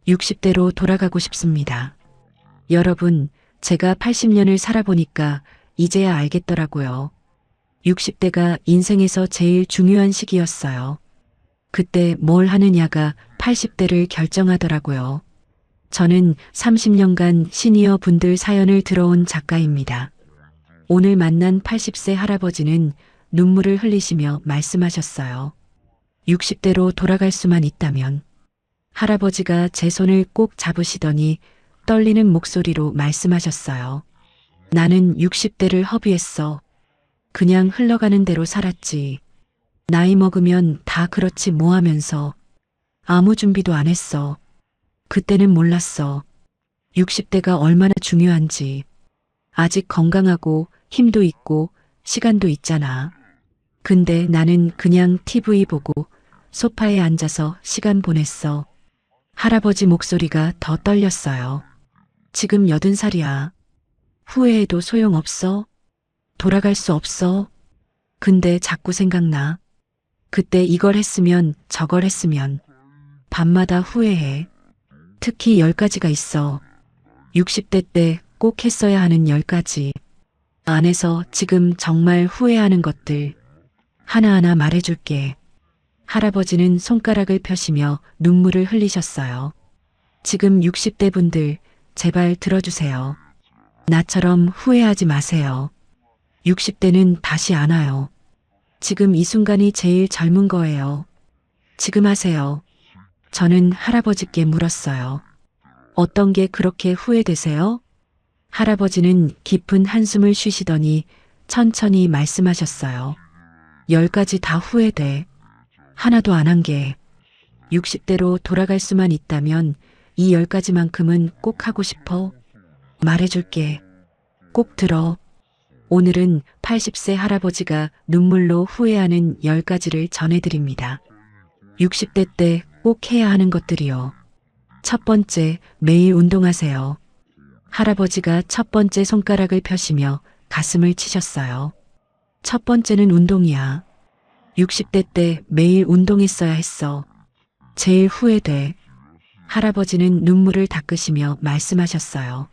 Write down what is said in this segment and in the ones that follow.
60대로 돌아가고 싶습니다. 여러분, 제가 80년을 살아보니까 이제야 알겠더라고요. 60대가 인생에서 제일 중요한 시기였어요. 그때 뭘 하느냐가 80대를 결정하더라고요. 저는 30년간 시니어 분들 사연을 들어온 작가입니다. 오늘 만난 80세 할아버지는 눈물을 흘리시며 말씀하셨어요. 60대로 돌아갈 수만 있다면. 할아버지가 제 손을 꼭 잡으시더니 떨리는 목소리로 말씀하셨어요. 나는 60대를 허비했어. 그냥 흘러가는 대로 살았지. 나이 먹으면 다 그렇지 뭐 하면서 아무 준비도 안 했어. 그때는 몰랐어. 60대가 얼마나 중요한지. 아직 건강하고 힘도 있고 시간도 있잖아. 근데 나는 그냥 TV 보고 소파에 앉아서 시간 보냈어. 할아버지 목소리가 더 떨렸어요. 지금 80살이야. 후회해도 소용없어. 돌아갈 수 없어. 근데 자꾸 생각나. 그때 이걸 했으면 저걸 했으면. 밤마다 후회해. 특히 10가지가 있어. 60대 때 꼭 했어야 하는 10가지. 안에서 지금 정말 후회하는 것들. 하나하나 말해줄게. 할아버지는 손가락을 펴시며 눈물을 흘리셨어요. 지금 60대 분들, 제발 들어주세요. 나처럼 후회하지 마세요. 60대는 다시 안 와요. 지금 이 순간이 제일 젊은 거예요. 지금 하세요. 저는 할아버지께 물었어요. 어떤 게 그렇게 후회되세요? 할아버지는 깊은 한숨을 쉬시더니 천천히 말씀하셨어요. 10가지 다 후회돼. 하나도 안 한 게. 60대로 돌아갈 수만 있다면 이 10가지만큼은 꼭 하고 싶어. 말해줄게. 꼭 들어. 오늘은 80세 할아버지가 눈물로 후회하는 10가지를 전해드립니다. 60대 때 꼭 해야 하는 것들이요. 첫 번째, 매일 운동하세요. 할아버지가 첫 번째 손가락을 펴시며 가슴을 치셨어요. 첫 번째는 운동이야. 60대 때 매일 운동했어야 했어. 제일 후회돼. 할아버지는 눈물을 닦으시며 말씀하셨어요.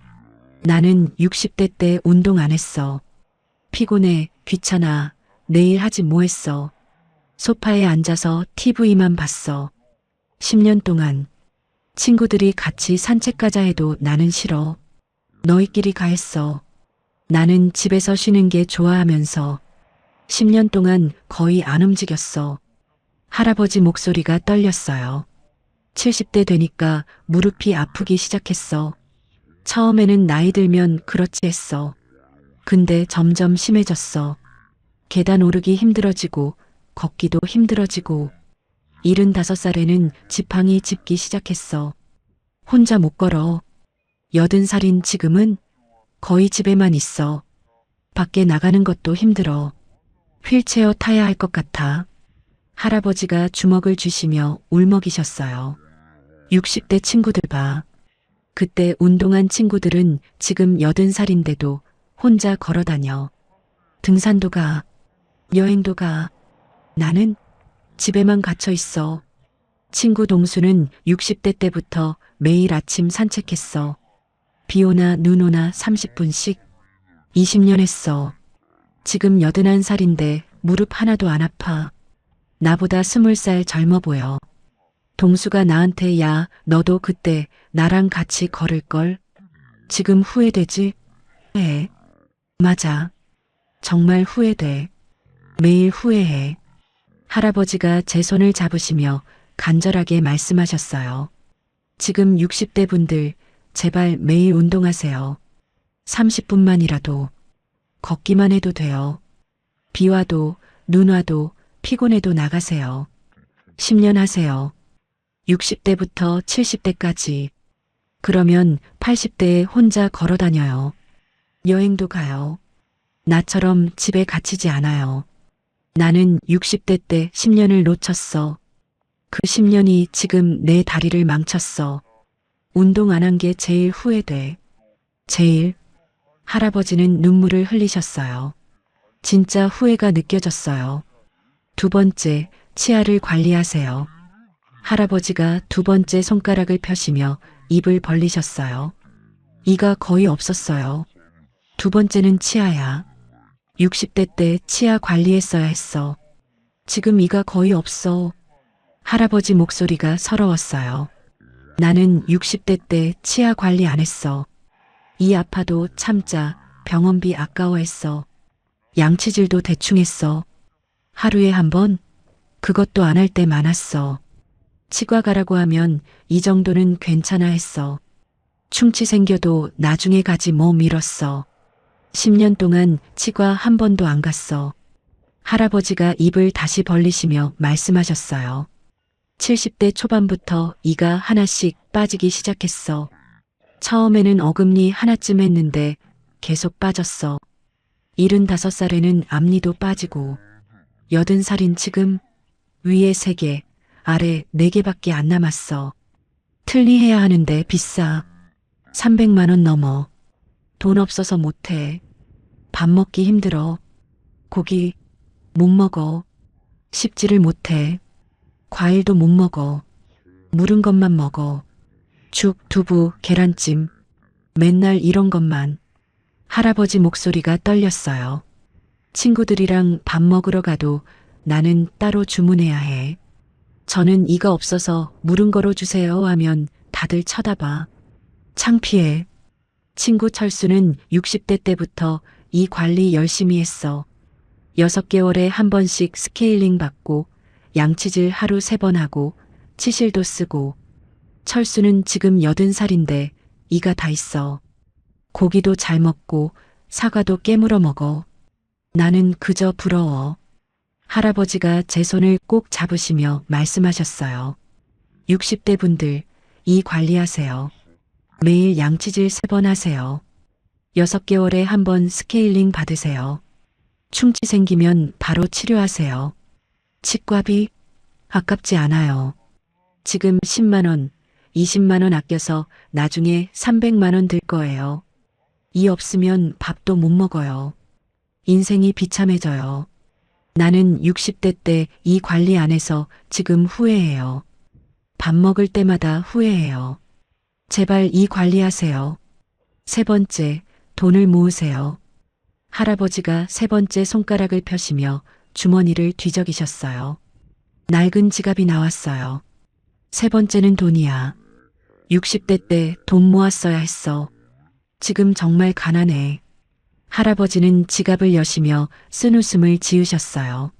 나는 60대 때 운동 안 했어. 피곤해, 귀찮아, 내일 하지 뭐 했어. 소파에 앉아서 TV만 봤어. 10년 동안. 친구들이 같이 산책 가자 해도 나는 싫어. 너희끼리 가 했어. 나는 집에서 쉬는 게 좋아하면서 10년 동안 거의 안 움직였어. 할아버지 목소리가 떨렸어요. 70대 되니까 무릎이 아프기 시작했어. 처음에는 나이 들면 그렇지 했어. 근데 점점 심해졌어. 계단 오르기 힘들어지고 걷기도 힘들어지고 75살에는 지팡이 짚기 시작했어. 혼자 못 걸어. 80살인 지금은 거의 집에만 있어. 밖에 나가는 것도 힘들어. 휠체어 타야 할 것 같아. 할아버지가 주먹을 쥐시며 울먹이셨어요. 60대 친구들 봐. 그때 운동한 친구들은 지금 80살인데도 혼자 걸어 다녀. 등산도 가. 여행도 가. 나는 집에만 갇혀 있어. 친구 동수는 60대 때부터 매일 아침 산책했어. 비 오나 눈 오나 30분씩. 20년 했어. 지금 81살인데 무릎 하나도 안 아파. 나보다 20살 젊어 보여. 동수가 나한테 야, 너도 그때 나랑 같이 걸을걸? 지금 후회되지? 해. 맞아. 정말 후회돼. 매일 후회해. 할아버지가 제 손을 잡으시며 간절하게 말씀하셨어요. 지금 60대 분들 제발 매일 운동하세요. 30분만이라도. 걷기만 해도 돼요. 비 와도 눈 와도 피곤해도 나가세요. 10년 하세요. 60대부터 70대까지. 그러면 80대에 혼자 걸어 다녀요. 여행도 가요. 나처럼 집에 갇히지 않아요. 나는 60대 때 10년을 놓쳤어. 그 10년이 지금 내 다리를 망쳤어. 운동 안 한 게 제일 후회돼. 제일. 할아버지는 눈물을 흘리셨어요. 진짜 후회가 느껴졌어요. 두 번째, 치아를 관리하세요. 할아버지가 두 번째 손가락을 펴시며 입을 벌리셨어요. 이가 거의 없었어요. 두 번째는 치아야. 60대 때 치아 관리했어야 했어. 지금 이가 거의 없어. 할아버지 목소리가 서러웠어요. 나는 60대 때 치아 관리 안 했어. 이 아파도 참자. 병원비 아까워했어. 양치질도 대충 했어. 하루에 한 번? 그것도 안 할 때 많았어. 치과 가라고 하면 이 정도는 괜찮아 했어. 충치 생겨도 나중에 가지 뭐 미뤘어. 10년 동안 치과 한 번도 안 갔어. 할아버지가 입을 다시 벌리시며 말씀하셨어요. 70대 초반부터 이가 하나씩 빠지기 시작했어. 처음에는 어금니 하나쯤 했는데 계속 빠졌어. 75살에는 앞니도 빠지고 80살인 지금 위에 3개, 아래 4개밖에 안 남았어. 틀니해야 하는데 비싸. 300만 원 넘어. 돈 없어서 못해. 밥 먹기 힘들어. 고기 못 먹어. 씹지를 못해. 과일도 못 먹어. 무른 것만 먹어. 죽, 두부, 계란찜. 맨날 이런 것만. 할아버지 목소리가 떨렸어요. 친구들이랑 밥 먹으러 가도 나는 따로 주문해야 해. 저는 이가 없어서 무른 거로 주세요 하면 다들 쳐다봐. 창피해. 친구 철수는 60대 때부터 이 관리 열심히 했어. 6개월에 한 번씩 스케일링 받고 양치질 하루 3번 하고 치실도 쓰고. 철수는 지금 80살인데 이가 다 있어. 고기도 잘 먹고 사과도 깨물어 먹어. 나는 그저 부러워. 할아버지가 제 손을 꼭 잡으시며 말씀하셨어요. 60대 분들, 이 관리하세요. 매일 양치질 3번 하세요. 6개월에 한 번 스케일링 받으세요. 충치 생기면 바로 치료하세요. 치과비 아깝지 않아요. 지금 10만 원, 20만 원 아껴서 나중에 300만 원 들 거예요. 이 없으면 밥도 못 먹어요. 인생이 비참해져요. 나는 60대 때 이 관리 안 해서 지금 후회해요. 밥 먹을 때마다 후회해요. 제발 이 관리하세요. 3번째, 돈을 모으세요. 할아버지가 3번째 손가락을 펴시며 주머니를 뒤적이셨어요. 낡은 지갑이 나왔어요. 3번째는 돈이야. 60대 때 돈 모았어야 했어. 지금 정말 가난해. 할아버지는 지갑을 여시며 쓴웃음을 지으셨어요.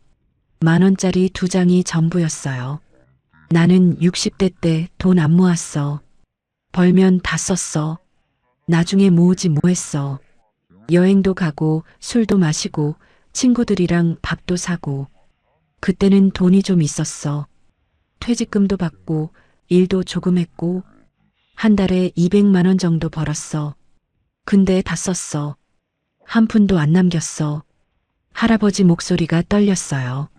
10,000원짜리 2장이 전부였어요. 나는 60대 때 돈 안 모았어. 벌면 다 썼어. 나중에 모으지 뭐 했어. 여행도 가고 술도 마시고 친구들이랑 밥도 사고. 그때는 돈이 좀 있었어. 퇴직금도 받고 일도 조금 했고 한 달에 200만 원 정도 벌었어. 근데 다 썼어. 한 푼도 안 남겼어. 할아버지 목소리가 떨렸어요.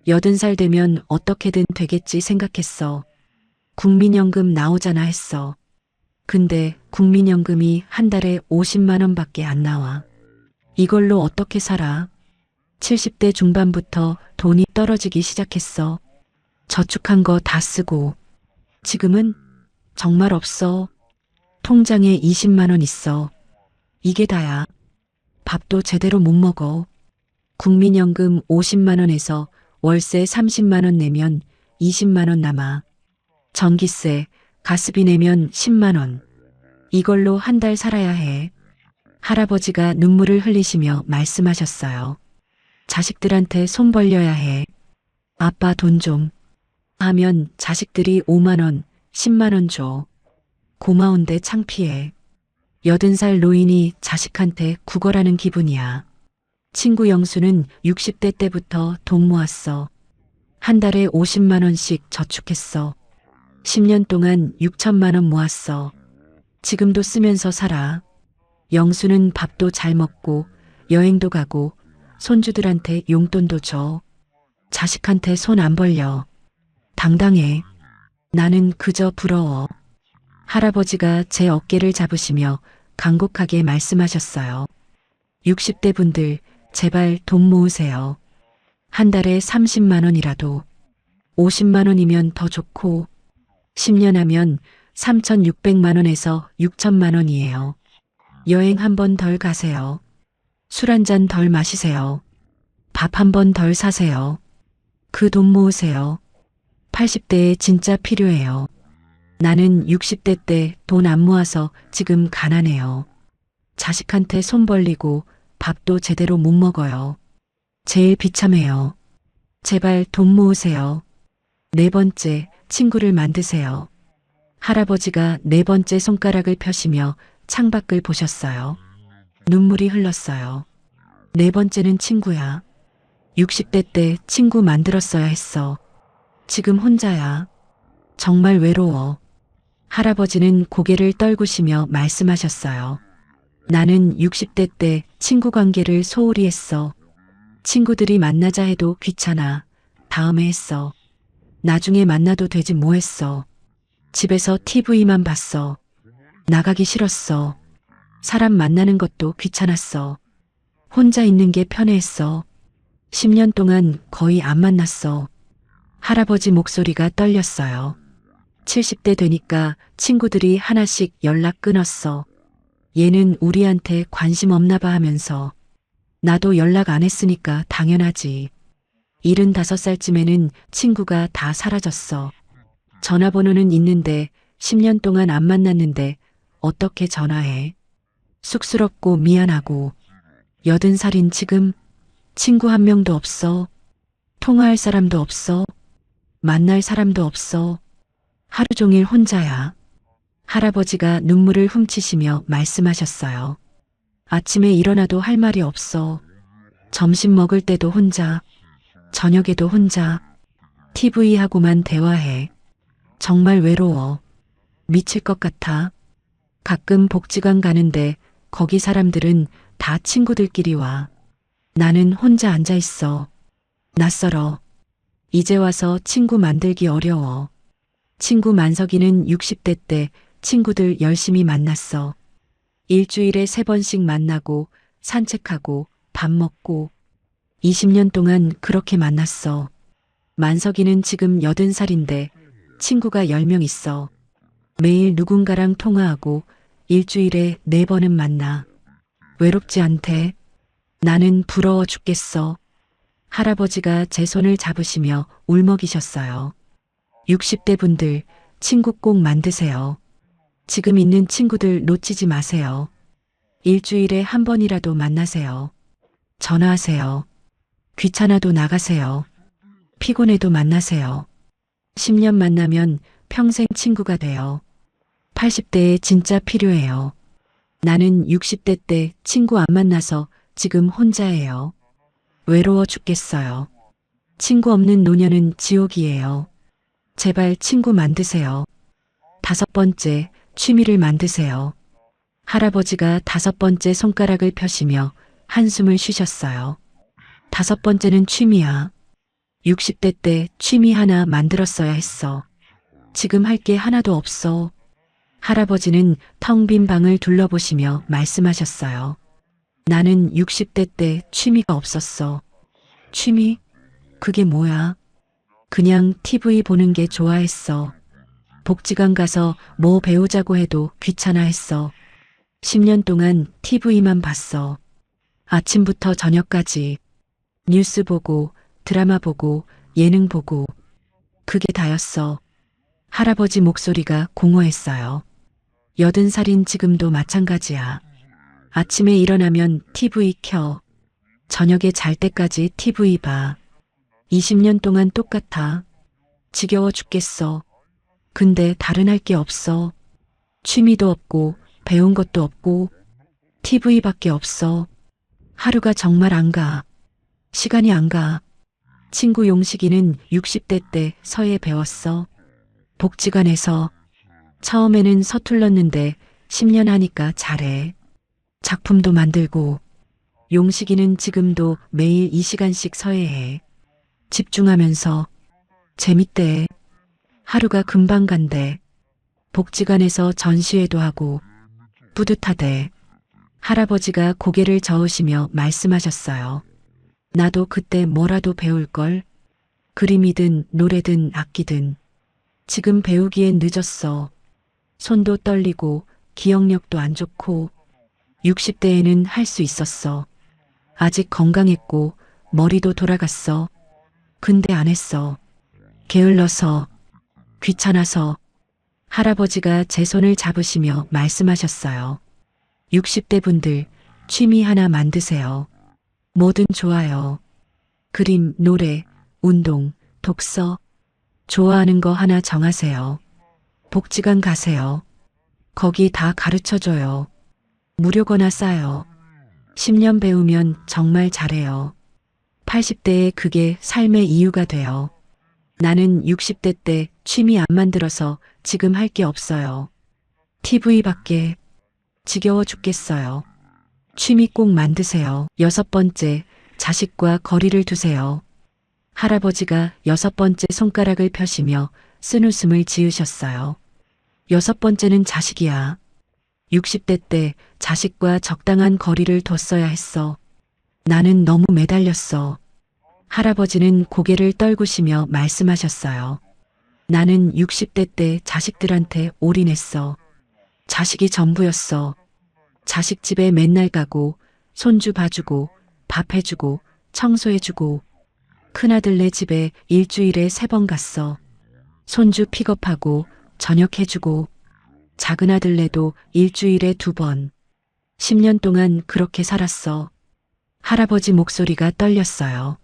80살 되면 어떻게든 되겠지 생각했어. 국민연금 나오잖아 했어. 근데 국민연금이 한 달에 50만 원밖에 안 나와. 이걸로 어떻게 살아? 70대 중반부터 돈이 떨어지기 시작했어. 저축한 거 다 쓰고. 지금은 정말 없어. 통장에 20만 원 있어. 이게 다야. 밥도 제대로 못 먹어. 국민연금 50만 원에서 월세 30만 원 내면 20만 원 남아. 전기세, 가스비 내면 10만 원. 이걸로 한 달 살아야 해. 할아버지가 눈물을 흘리시며 말씀하셨어요. 자식들한테 손 벌려야 해. 아빠 돈 좀. 하면 자식들이 5만 원, 10만 원 줘. 고마운데 창피해. 80살 노인이 자식한테 구걸하는 기분이야. 친구 영수는 60대 때부터 돈 모았어. 한 달에 50만 원씩 저축했어. 10년 동안 6천만 원 모았어. 지금도 쓰면서 살아. 영수는 밥도 잘 먹고 여행도 가고 손주들한테 용돈도 줘. 자식한테 손 안 벌려. 당당해. 나는 그저 부러워. 할아버지가 제 어깨를 잡으시며 간곡하게 말씀하셨어요. 60대 분들 제발 돈 모으세요. 한 달에 30만 원이라도. 50만 원이면 더 좋고 10년 하면 3,600만 원에서 6천만 원이에요. 여행 한 번 덜 가세요. 술 한 잔 덜 마시세요. 밥 한 번 덜 사세요. 그 돈 모으세요. 80대에 진짜 필요해요. 나는 60대 때 돈 안 모아서 지금 가난해요. 자식한테 손 벌리고 밥도 제대로 못 먹어요. 제일 비참해요. 제발 돈 모으세요. 네 번째, 친구를 만드세요. 할아버지가 네 번째 손가락을 펴시며 창밖을 보셨어요. 눈물이 흘렀어요. 네 번째는 친구야. 60대 때 친구 만들었어야 했어. 지금 혼자야. 정말 외로워. 할아버지는 고개를 떨구시며 말씀하셨어요. 나는 60대 때 친구 관계를 소홀히 했어. 친구들이 만나자 해도 귀찮아. 다음에 했어. 나중에 만나도 되지 뭐 했어. 집에서 TV만 봤어. 나가기 싫었어. 사람 만나는 것도 귀찮았어. 혼자 있는 게 편해했어. 10년 동안 거의 안 만났어. 할아버지 목소리가 떨렸어요. 70대 되니까 친구들이 하나씩 연락 끊었어. 얘는 우리한테 관심 없나 봐 하면서. 나도 연락 안 했으니까 당연하지. 75살쯤에는 친구가 다 사라졌어. 전화번호는 있는데 10년 동안 안 만났는데 어떻게 전화해? 쑥스럽고 미안하고 80살인 지금 친구 한 명도 없어. 통화할 사람도 없어. 만날 사람도 없어. 하루 종일 혼자야. 할아버지가 눈물을 훔치시며 말씀하셨어요. 아침에 일어나도 할 말이 없어. 점심 먹을 때도 혼자. 저녁에도 혼자. TV하고만 대화해. 정말 외로워. 미칠 것 같아. 가끔 복지관 가는데 거기 사람들은 다 친구들끼리 와. 나는 혼자 앉아 있어. 낯설어. 이제 와서 친구 만들기 어려워. 친구 만석이는 60대 때 친구들 열심히 만났어. 일주일에 3번씩 만나고 산책하고 밥 먹고 20년 동안 그렇게 만났어. 만석이는 지금 80살인데 친구가 10명 있어. 매일 누군가랑 통화하고 일주일에 4번은 만나. 외롭지 않대. 나는 부러워 죽겠어. 할아버지가 제 손을 잡으시며 울먹이셨어요. 60대 분들 친구 꼭 만드세요. 지금 있는 친구들 놓치지 마세요. 일주일에 한 번이라도 만나세요. 전화하세요. 귀찮아도 나가세요. 피곤해도 만나세요. 10년 만나면 평생 친구가 돼요. 80대에 진짜 필요해요. 나는 60대 때 친구 안 만나서 지금 혼자예요. 외로워 죽겠어요. 친구 없는 노년은 지옥이에요. 제발 친구 만드세요. 5번째, 취미를 만드세요. 할아버지가 5번째 손가락을 펴시며 한숨을 쉬셨어요. 5번째는 취미야. 60대 때 취미 하나 만들었어야 했어. 지금 할 게 하나도 없어. 할아버지는 텅 빈 방을 둘러보시며 말씀하셨어요. 나는 60대 때 취미가 없었어. 취미? 그게 뭐야? 그냥 TV 보는 게 좋아했어. 복지관 가서 뭐 배우자고 해도 귀찮아 했어. 10년 동안 TV만 봤어. 아침부터 저녁까지. 뉴스 보고, 드라마 보고, 예능 보고. 그게 다였어. 할아버지 목소리가 공허했어요. 80살인 지금도 마찬가지야. 아침에 일어나면 TV 켜. 저녁에 잘 때까지 TV 봐. 20년 동안 똑같아. 지겨워 죽겠어. 근데 다른 할 게 없어. 취미도 없고 배운 것도 없고 TV밖에 없어. 하루가 정말 안 가. 시간이 안 가. 친구 용식이는 60대 때 서예 배웠어. 복지관에서. 처음에는 서툴렀는데 10년 하니까 잘해. 작품도 만들고. 용식이는 지금도 매일 2시간씩 서예해. 집중하면서. 재밌대. 하루가 금방 간대. 복지관에서 전시회도 하고. 뿌듯하대. 할아버지가 고개를 저으시며 말씀하셨어요. 나도 그때 뭐라도 배울걸. 그림이든 노래든 악기든. 지금 배우기엔 늦었어. 손도 떨리고 기억력도 안 좋고 60대에는 할 수 있었어. 아직 건강했고 머리도 돌아갔어. 근데 안 했어. 게을러서, 귀찮아서. 할아버지가 제 손을 잡으시며 말씀하셨어요. 60대 분들 취미 하나 만드세요. 뭐든 좋아요. 그림, 노래, 운동, 독서. 좋아하는 거 하나 정하세요. 복지관 가세요. 거기 다 가르쳐줘요. 무료거나 싸요. 10년 배우면 정말 잘해요. 80대에 그게 삶의 이유가 돼요. 나는 60대 때 취미 안 만들어서 지금 할 게 없어요. TV밖에 지겨워 죽겠어요. 취미 꼭 만드세요. 6번째, 자식과 거리를 두세요. 할아버지가 6번째 손가락을 펴시며 쓴웃음을 지으셨어요. 6번째는 자식이야. 60대 때 자식과 적당한 거리를 뒀어야 했어. 나는 너무 매달렸어. 할아버지는 고개를 떨구시며 말씀하셨어요. 나는 60대 때 자식들한테 올인했어. 자식이 전부였어. 자식 집에 맨날 가고 손주 봐주고 밥 해주고 청소해주고 큰아들네 집에 일주일에 3번 갔어. 손주 픽업하고 저녁 해주고 작은아들네도 일주일에 2번. 10년 동안 그렇게 살았어. 할아버지 목소리가 떨렸어요.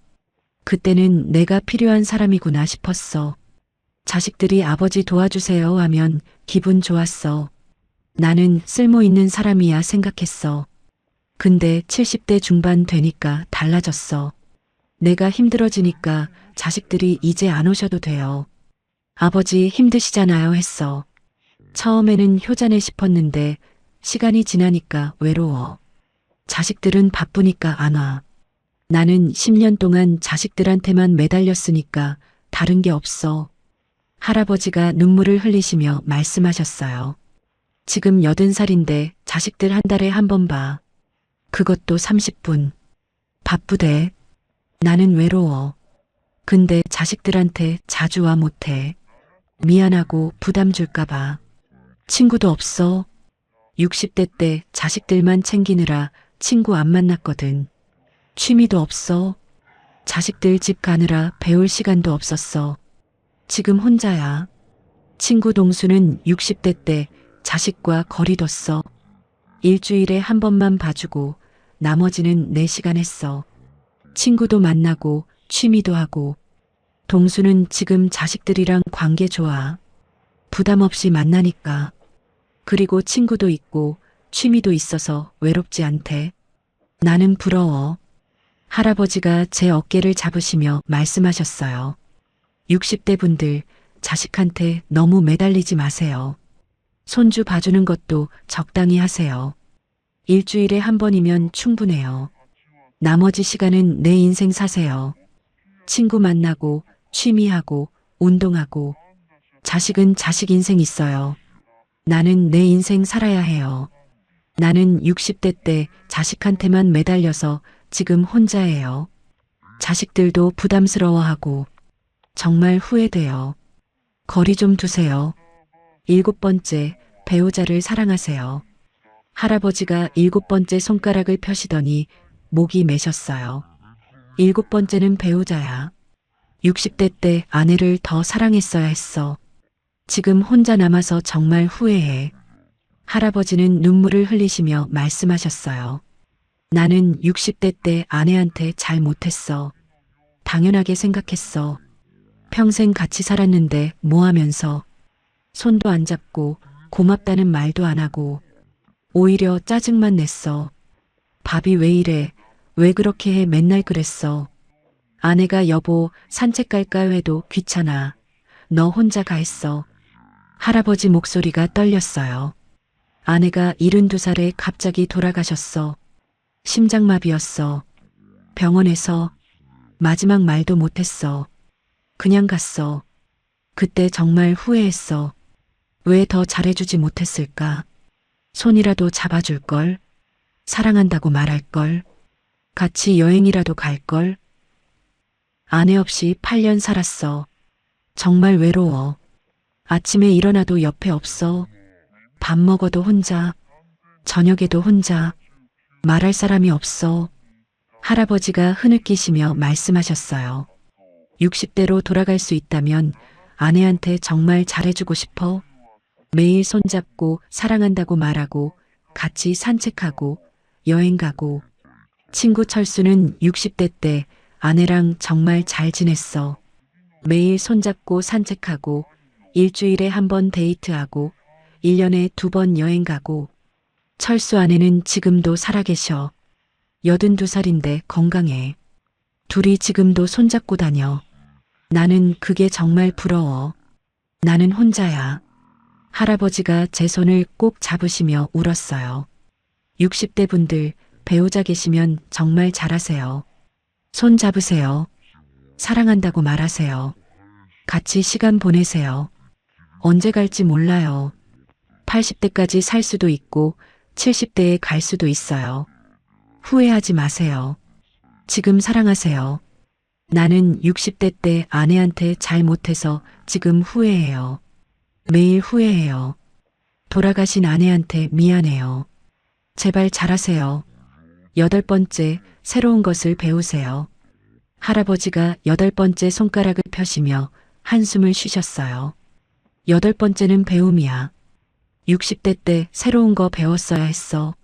그때는 내가 필요한 사람이구나 싶었어. 자식들이 아버지 도와주세요 하면 기분 좋았어. 나는 쓸모 있는 사람이야 생각했어. 근데 70대 중반 되니까 달라졌어. 내가 힘들어지니까 자식들이 이제 안 오셔도 돼요. 아버지 힘드시잖아요 했어. 처음에는 효자네 싶었는데 시간이 지나니까 외로워. 자식들은 바쁘니까 안 와. 나는 10년 동안 자식들한테만 매달렸으니까 다른 게 없어. 할아버지가 눈물을 흘리시며 말씀하셨어요. 지금 80살인데 자식들 한 달에 1번 봐. 그것도 30분. 바쁘대. 나는 외로워. 근데 자식들한테 자주 와 못해. 미안하고 부담 줄까 봐. 친구도 없어. 60대 때 자식들만 챙기느라 친구 안 만났거든. 취미도 없어. 자식들 집 가느라 배울 시간도 없었어. 지금 혼자야. 친구 동수는 60대 때 자식과 거리 뒀어. 일주일에 1번만 봐주고 나머지는 4시간 했어. 친구도 만나고 취미도 하고. 동수는 지금 자식들이랑 관계 좋아. 부담 없이 만나니까. 그리고 친구도 있고 취미도 있어서 외롭지 않대. 나는 부러워. 할아버지가 제 어깨를 잡으시며 말씀하셨어요. 60대 분들 자식한테 너무 매달리지 마세요. 손주 봐주는 것도 적당히 하세요. 일주일에 1번이면 충분해요. 나머지 시간은 내 인생 사세요. 친구 만나고 취미하고 운동하고. 자식은 자식 인생 있어요. 나는 내 인생 살아야 해요. 나는 60대 때 자식한테만 매달려서 지금 혼자예요. 자식들도 부담스러워하고 정말 후회돼요. 거리 좀 두세요. 7번째, 배우자를 사랑하세요. 할아버지가 7번째 손가락을 펴시더니 목이 메셨어요. 7번째는 배우자야. 60대 때 아내를 더 사랑했어야 했어. 지금 혼자 남아서 정말 후회해. 할아버지는 눈물을 흘리시며 말씀하셨어요. 나는 60대 때 아내한테 잘 못했어. 당연하게 생각했어. 평생 같이 살았는데 뭐 하면서. 손도 안 잡고 고맙다는 말도 안 하고. 오히려 짜증만 냈어. 밥이 왜 이래? 왜 그렇게 해? 맨날 그랬어. 아내가 여보 산책 갈까요 해도 귀찮아. 너 혼자 가 했어. 할아버지 목소리가 떨렸어요. 아내가 72살에 갑자기 돌아가셨어. 심장마비였어. 병원에서 마지막 말도 못했어. 그냥 갔어. 그때 정말 후회했어. 왜 더 잘해주지 못했을까? 손이라도 잡아줄걸? 사랑한다고 말할걸? 같이 여행이라도 갈걸? 아내 없이 8년 살았어. 정말 외로워. 아침에 일어나도 옆에 없어. 밥 먹어도 혼자. 저녁에도 혼자. 말할 사람이 없어. 할아버지가 흐느끼시며 말씀하셨어요. 60대로 돌아갈 수 있다면 아내한테 정말 잘해주고 싶어. 매일 손잡고 사랑한다고 말하고 같이 산책하고 여행 가고. 친구 철수는 60대 때 아내랑 정말 잘 지냈어. 매일 손잡고 산책하고 일주일에 한 번 데이트하고 1년에 2번 여행 가고. 철수 아내는 지금도 살아계셔. 82살인데 건강해. 둘이 지금도 손잡고 다녀. 나는 그게 정말 부러워. 나는 혼자야. 할아버지가 제 손을 꼭 잡으시며 울었어요. 60대 분들 배우자 계시면 정말 잘하세요. 손 잡으세요. 사랑한다고 말하세요. 같이 시간 보내세요. 언제 갈지 몰라요. 80대까지 살 수도 있고 70대에 갈 수도 있어요. 후회하지 마세요. 지금 사랑하세요. 나는 60대 때 아내한테 잘 못해서 지금 후회해요. 매일 후회해요. 돌아가신 아내한테 미안해요. 제발 잘하세요. 8번째, 새로운 것을 배우세요. 할아버지가 8번째 손가락을 펴시며 한숨을 쉬셨어요. 8번째는 배움이야. 60대 때 새로운 거 배웠어야 했어.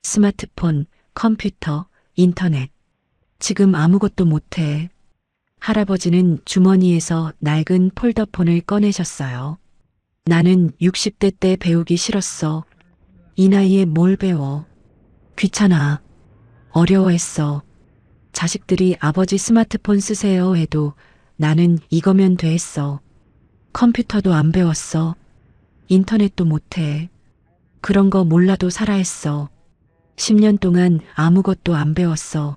스마트폰, 컴퓨터, 인터넷. 지금 아무것도 못해. 할아버지는 주머니에서 낡은 폴더폰을 꺼내셨어요. 나는 60대 때 배우기 싫었어. 이 나이에 뭘 배워. 귀찮아. 어려워했어. 자식들이 아버지 스마트폰 쓰세요 해도 나는 이거면 돼 했어. 컴퓨터도 안 배웠어. 인터넷도 못해. 그런 거 몰라도 살아 했어. 10년 동안 아무것도 안 배웠어.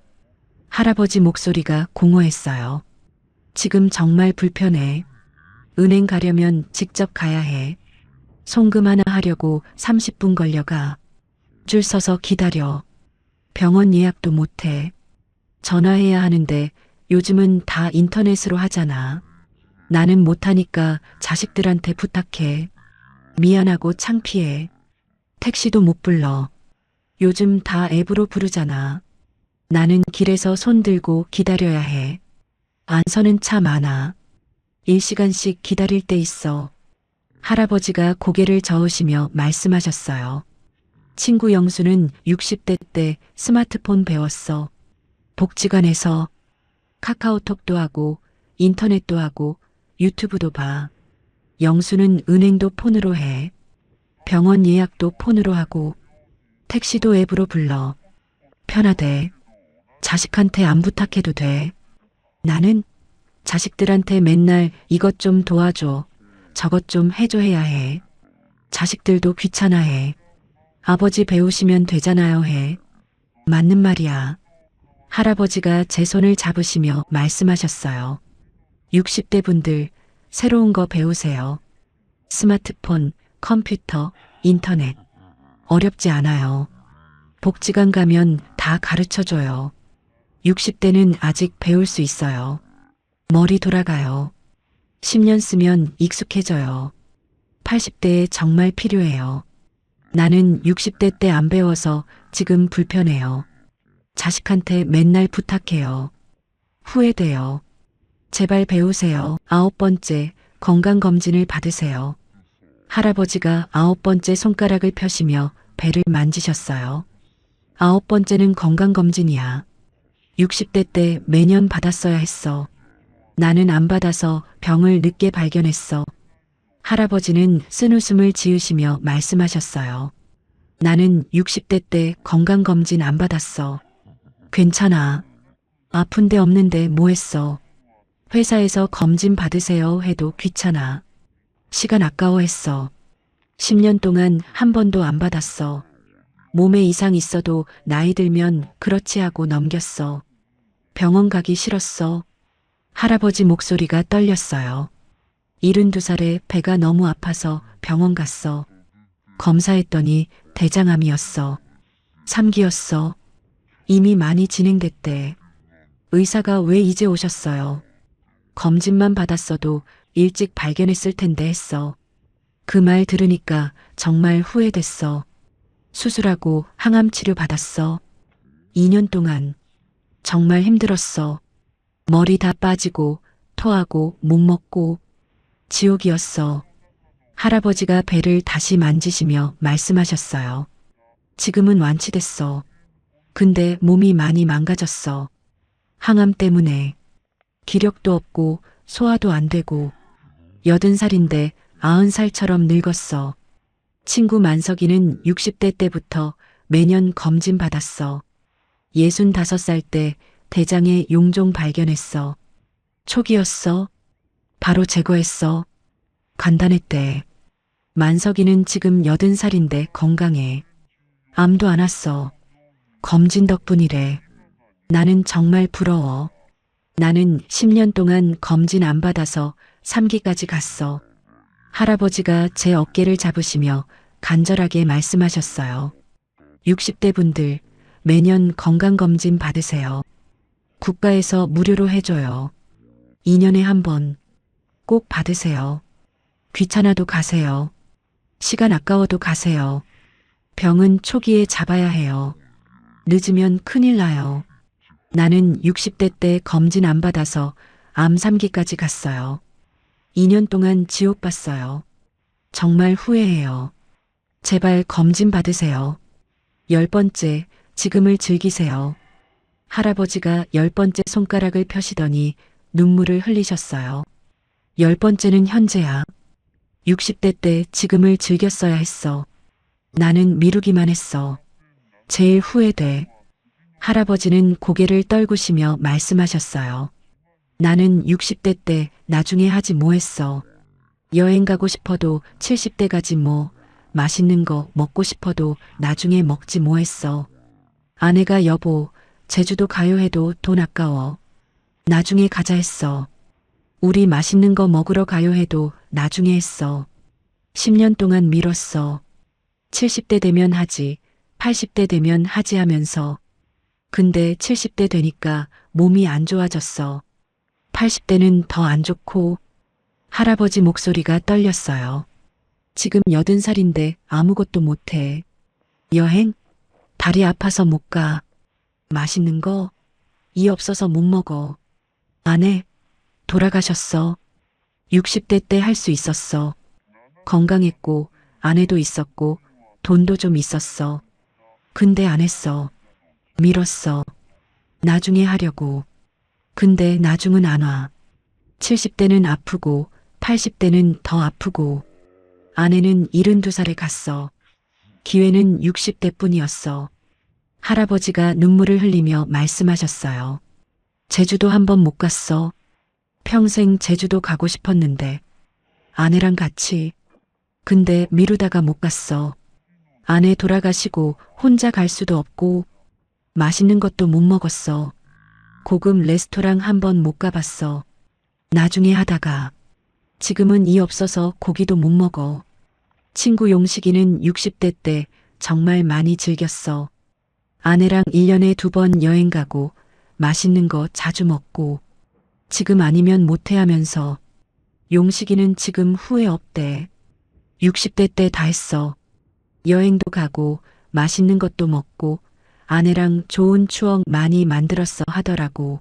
할아버지 목소리가 공허했어요. 지금 정말 불편해. 은행 가려면 직접 가야 해. 송금 하나 하려고 30분 걸려가. 줄 서서 기다려. 병원 예약도 못해. 전화해야 하는데 요즘은 다 인터넷으로 하잖아. 나는 못하니까 자식들한테 부탁해. 미안하고 창피해. 택시도 못 불러. 요즘 다 앱으로 부르잖아. 나는 길에서 손 들고 기다려야 해. 안 서는 차 많아. 1시간씩 기다릴 때 있어. 할아버지가 고개를 저으시며 말씀하셨어요. 친구 영수는 60대 때 스마트폰 배웠어. 복지관에서 카카오톡도 하고 인터넷도 하고 유튜브도 봐. 영수는 은행도 폰으로 해. 병원 예약도 폰으로 하고 택시도 앱으로 불러. 편하대. 자식한테 안 부탁해도 돼. 나는 자식들한테 맨날 이것 좀 도와줘. 저것 좀 해줘 해야 해. 자식들도 귀찮아해. 아버지 배우시면 되잖아요 해. 맞는 말이야. 할아버지가 제 손을 잡으시며 말씀하셨어요. 60대 분들 새로운 거 배우세요. 스마트폰, 컴퓨터, 인터넷. 어렵지 않아요. 복지관 가면 다 가르쳐줘요. 60대는 아직 배울 수 있어요. 머리 돌아가요. 10년 쓰면 익숙해져요. 80대에 정말 필요해요. 나는 60대 때 안 배워서 지금 불편해요. 자식한테 맨날 부탁해요. 후회돼요. 제발 배우세요. 9번째, 건강검진을 받으세요. 할아버지가 9번째 손가락을 펴시며 배를 만지셨어요. 9번째는 건강검진이야. 60대 때 매년 받았어야 했어. 나는 안 받아서 병을 늦게 발견했어. 할아버지는 쓴웃음을 지으시며 말씀하셨어요. 나는 60대 때 건강검진 안 받았어. 괜찮아. 아픈 데 없는데 뭐 했어. 회사에서 검진 받으세요 해도 귀찮아. 시간 아까워했어. 10년 동안 한 번도 안 받았어. 몸에 이상 있어도 나이 들면 그렇지 하고 넘겼어. 병원 가기 싫었어. 할아버지 목소리가 떨렸어요. 72살에 배가 너무 아파서 병원 갔어. 검사했더니 대장암이었어. 3기였어. 이미 많이 진행됐대. 의사가 왜 이제 오셨어요? 검진만 받았어도 일찍 발견했을 텐데 했어. 그 말 들으니까 정말 후회됐어. 수술하고 항암 치료 받았어. 2년 동안 정말 힘들었어. 머리 다 빠지고 토하고 못 먹고 지옥이었어. 할아버지가 배를 다시 만지시며 말씀하셨어요. 지금은 완치됐어. 근데 몸이 많이 망가졌어. 항암 때문에 기력도 없고 소화도 안 되고 80살인데 90살처럼 늙었어. 친구 만석이는 60대 때부터 매년 검진 받았어. 65살 때 대장에 용종 발견했어. 초기였어. 바로 제거했어. 간단했대. 만석이는 지금 80살인데 건강해. 암도 안 왔어. 검진 덕분이래. 나는 정말 부러워. 나는 10년 동안 검진 안 받아서 3기까지 갔어. 할아버지가 제 어깨를 잡으시며 간절하게 말씀하셨어요. 60대 분들 매년 건강검진 받으세요. 국가에서 무료로 해줘요. 2년에 한 번 꼭 받으세요. 귀찮아도 가세요. 시간 아까워도 가세요. 병은 초기에 잡아야 해요. 늦으면 큰일 나요. 나는 60대 때 검진 안 받아서 암 3기까지 갔어요. 2년 동안 지옥 봤어요. 정말 후회해요. 제발 검진 받으세요. 10번째, 지금을 즐기세요. 할아버지가 10번째 손가락을 펴시더니 눈물을 흘리셨어요. 10번째는 현재야. 60대 때 지금을 즐겼어야 했어. 나는 미루기만 했어. 제일 후회돼. 할아버지는 고개를 떨구시며 말씀하셨어요. 나는 60대 때 나중에 하지 뭐 했어. 여행 가고 싶어도 70대 가지 뭐. 맛있는 거 먹고 싶어도 나중에 먹지 뭐 했어. 아내가 여보, 제주도 가요 해도 돈 아까워. 나중에 가자 했어. 우리 맛있는 거 먹으러 가요 해도 나중에 했어. 10년 동안 미뤘어. 70대 되면 하지, 80대 되면 하지 하면서. 근데 70대 되니까 몸이 안 좋아졌어. 80대는 더 안 좋고. 할아버지 목소리가 떨렸어요. 지금 80살인데 아무것도 못해. 여행? 다리 아파서 못 가. 맛있는 거? 이 없어서 못 먹어. 아내? 돌아가셨어. 60대 때 할 수 있었어. 건강했고, 아내도 있었고, 돈도 좀 있었어. 근데 안 했어. 미뤘어. 나중에 하려고. 근데 나중은 안 와. 70대는 아프고, 80대는 더 아프고. 아내는 72살에 갔어. 기회는 60대 뿐이었어. 할아버지가 눈물을 흘리며 말씀하셨어요. 제주도 한 번 못 갔어. 평생 제주도 가고 싶었는데. 아내랑 같이. 근데 미루다가 못 갔어. 아내 돌아가시고 혼자 갈 수도 없고 맛있는 것도 못 먹었어. 고급 레스토랑 한 번 못 가봤어. 나중에 하다가. 지금은 이 없어서 고기도 못 먹어. 친구 용식이는 60대 때 정말 많이 즐겼어. 아내랑 1년에 2번 여행 가고 맛있는 거 자주 먹고. 지금 아니면 못해 하면서. 용식이는 지금 후회 없대. 60대 때 다 했어. 여행도 가고 맛있는 것도 먹고 아내랑 좋은 추억 많이 만들었어 하더라고.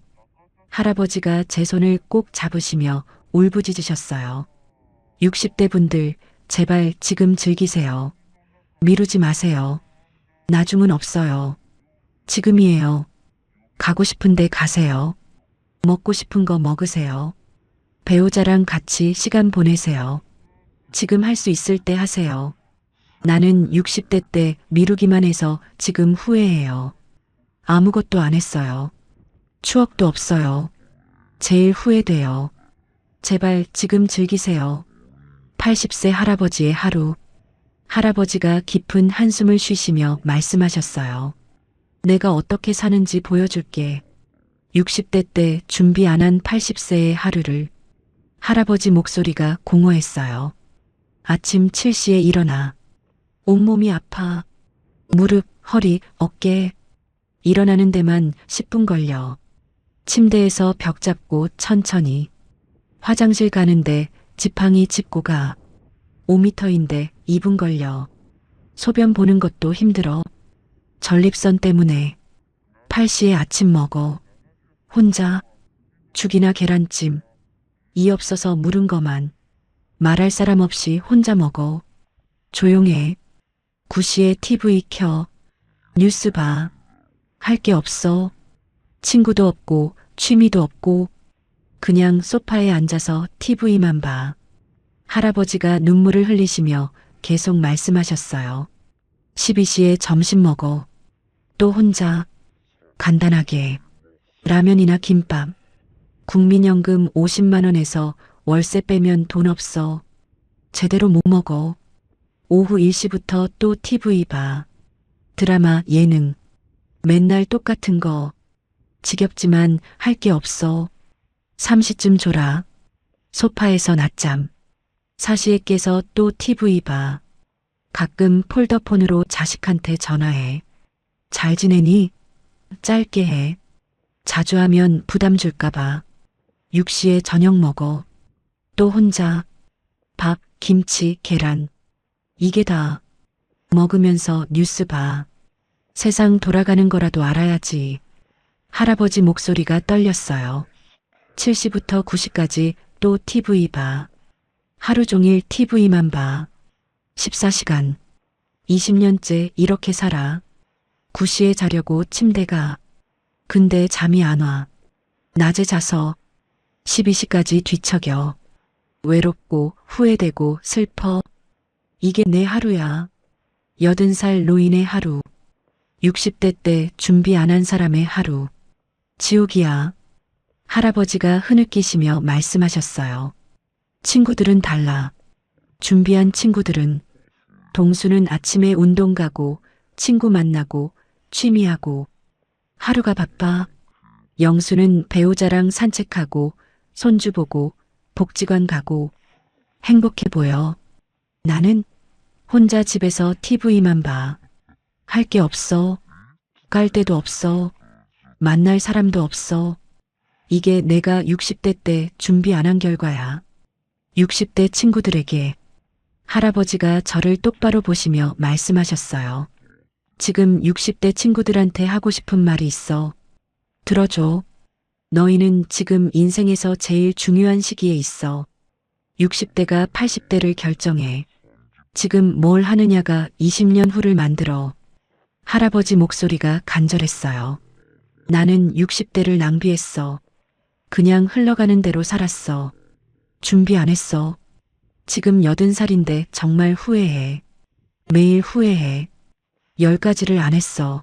할아버지가 제 손을 꼭 잡으시며 울부짖으셨어요. 60대 분들 제발 지금 즐기세요. 미루지 마세요. 나중은 없어요. 지금이에요. 가고 싶은데 가세요. 먹고 싶은 거 먹으세요. 배우자랑 같이 시간 보내세요. 지금 할 수 있을 때 하세요. 나는 60대 때 미루기만 해서 지금 후회해요. 아무것도 안 했어요. 추억도 없어요. 제일 후회돼요. 제발 지금 즐기세요. 80세 할아버지의 하루. 할아버지가 깊은 한숨을 쉬시며 말씀하셨어요. 내가 어떻게 사는지 보여줄게. 60대 때 준비 안 한 80세의 하루를. 할아버지 목소리가 공허했어요. 아침 7시에 일어나. 온몸이 아파. 무릎, 허리, 어깨. 일어나는 데만 10분 걸려. 침대에서 벽 잡고 천천히. 화장실 가는데 지팡이 짚고 가. 5m인데 2분 걸려. 소변 보는 것도 힘들어. 전립선 때문에. 8시에 아침 먹어. 혼자. 죽이나 계란찜. 이 없어서 물은 거만. 말할 사람 없이 혼자 먹어. 조용해. 9시에 TV 켜. 뉴스 봐. 할 게 없어. 친구도 없고 취미도 없고 그냥 소파에 앉아서 TV만 봐. 할아버지가 눈물을 흘리시며 계속 말씀하셨어요. 12시에 점심 먹어. 또 혼자. 간단하게. 라면이나 김밥. 국민연금 50만 원에서 월세 빼면 돈 없어. 제대로 못 먹어. 오후 1시부터 또 TV 봐. 드라마, 예능. 맨날 똑같은 거. 지겹지만 할 게 없어. 3시쯤 졸아. 소파에서 낮잠. 4시에 깨서 또 TV 봐. 가끔 폴더폰으로 자식한테 전화해. 잘 지내니? 짧게 해. 자주 하면 부담 줄까봐. 6시에 저녁 먹어. 또 혼자. 밥, 김치, 계란. 이게 다. 먹으면서 뉴스 봐. 세상 돌아가는 거라도 알아야지. 할아버지 목소리가 떨렸어요. 7시부터 9시까지 또 TV 봐. 하루 종일 TV만 봐. 14시간. 20년째 이렇게 살아. 9시에 자려고 침대 가. 근데 잠이 안 와. 낮에 자서 12시까지 뒤척여. 외롭고 후회되고 슬퍼. 이게 내 하루야. 80살 노인의 하루. 60대 때 준비 안 한 사람의 하루. 지옥이야. 할아버지가 흐느끼시며 말씀하셨어요. 친구들은 달라. 준비한 친구들은. 동수는 아침에 운동 가고 친구 만나고 취미하고. 하루가 바빠. 영수는 배우자랑 산책하고 손주 보고 복지관 가고. 행복해 보여. 나는 혼자 집에서 TV만 봐. 할 게 없어. 갈 데도 없어. 만날 사람도 없어. 이게 내가 60대 때 준비 안 한 결과야. 60대 친구들에게. 할아버지가 저를 똑바로 보시며 말씀하셨어요. 지금 60대 친구들한테 하고 싶은 말이 있어. 들어줘. 너희는 지금 인생에서 제일 중요한 시기에 있어. 60대가 80대를 결정해. 지금 뭘 하느냐가 20년 후를 만들어. 할아버지 목소리가 간절했어요. 나는 60대를 낭비했어. 그냥 흘러가는 대로 살았어. 준비 안 했어. 지금 80살인데 정말 후회해. 매일 후회해. 10가지를 안 했어.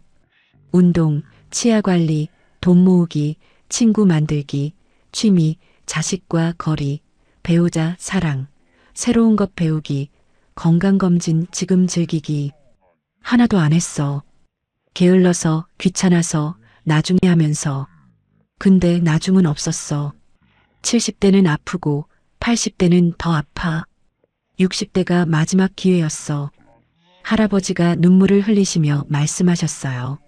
운동, 치아 관리, 돈 모으기, 친구 만들기, 취미, 자식과 거리, 배우자, 사랑, 새로운 것 배우기, 건강검진 지금 즐기기. 하나도 안 했어. 게을러서, 귀찮아서, 나중에 하면서. 근데 나중은 없었어. 70대는 아프고 80대는 더 아파. 60대가 마지막 기회였어. 할아버지가 눈물을 흘리시며 말씀하셨어요.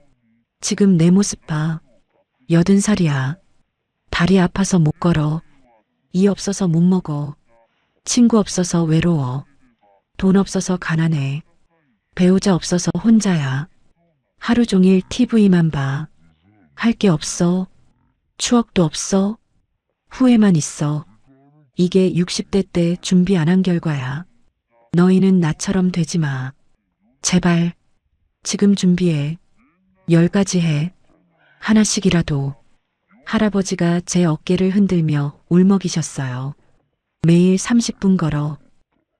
지금 내 모습 봐. 80살이야. 다리 아파서 못 걸어. 이 없어서 못 먹어. 친구 없어서 외로워. 돈 없어서 가난해. 배우자 없어서 혼자야. 하루 종일 TV만 봐. 할 게 없어. 추억도 없어. 후회만 있어. 이게 60대 때 준비 안 한 결과야. 너희는 나처럼 되지 마. 제발. 지금 준비해. 10가지 해. 하나씩이라도. 할아버지가 제 어깨를 흔들며 울먹이셨어요. 매일 30분 걸어.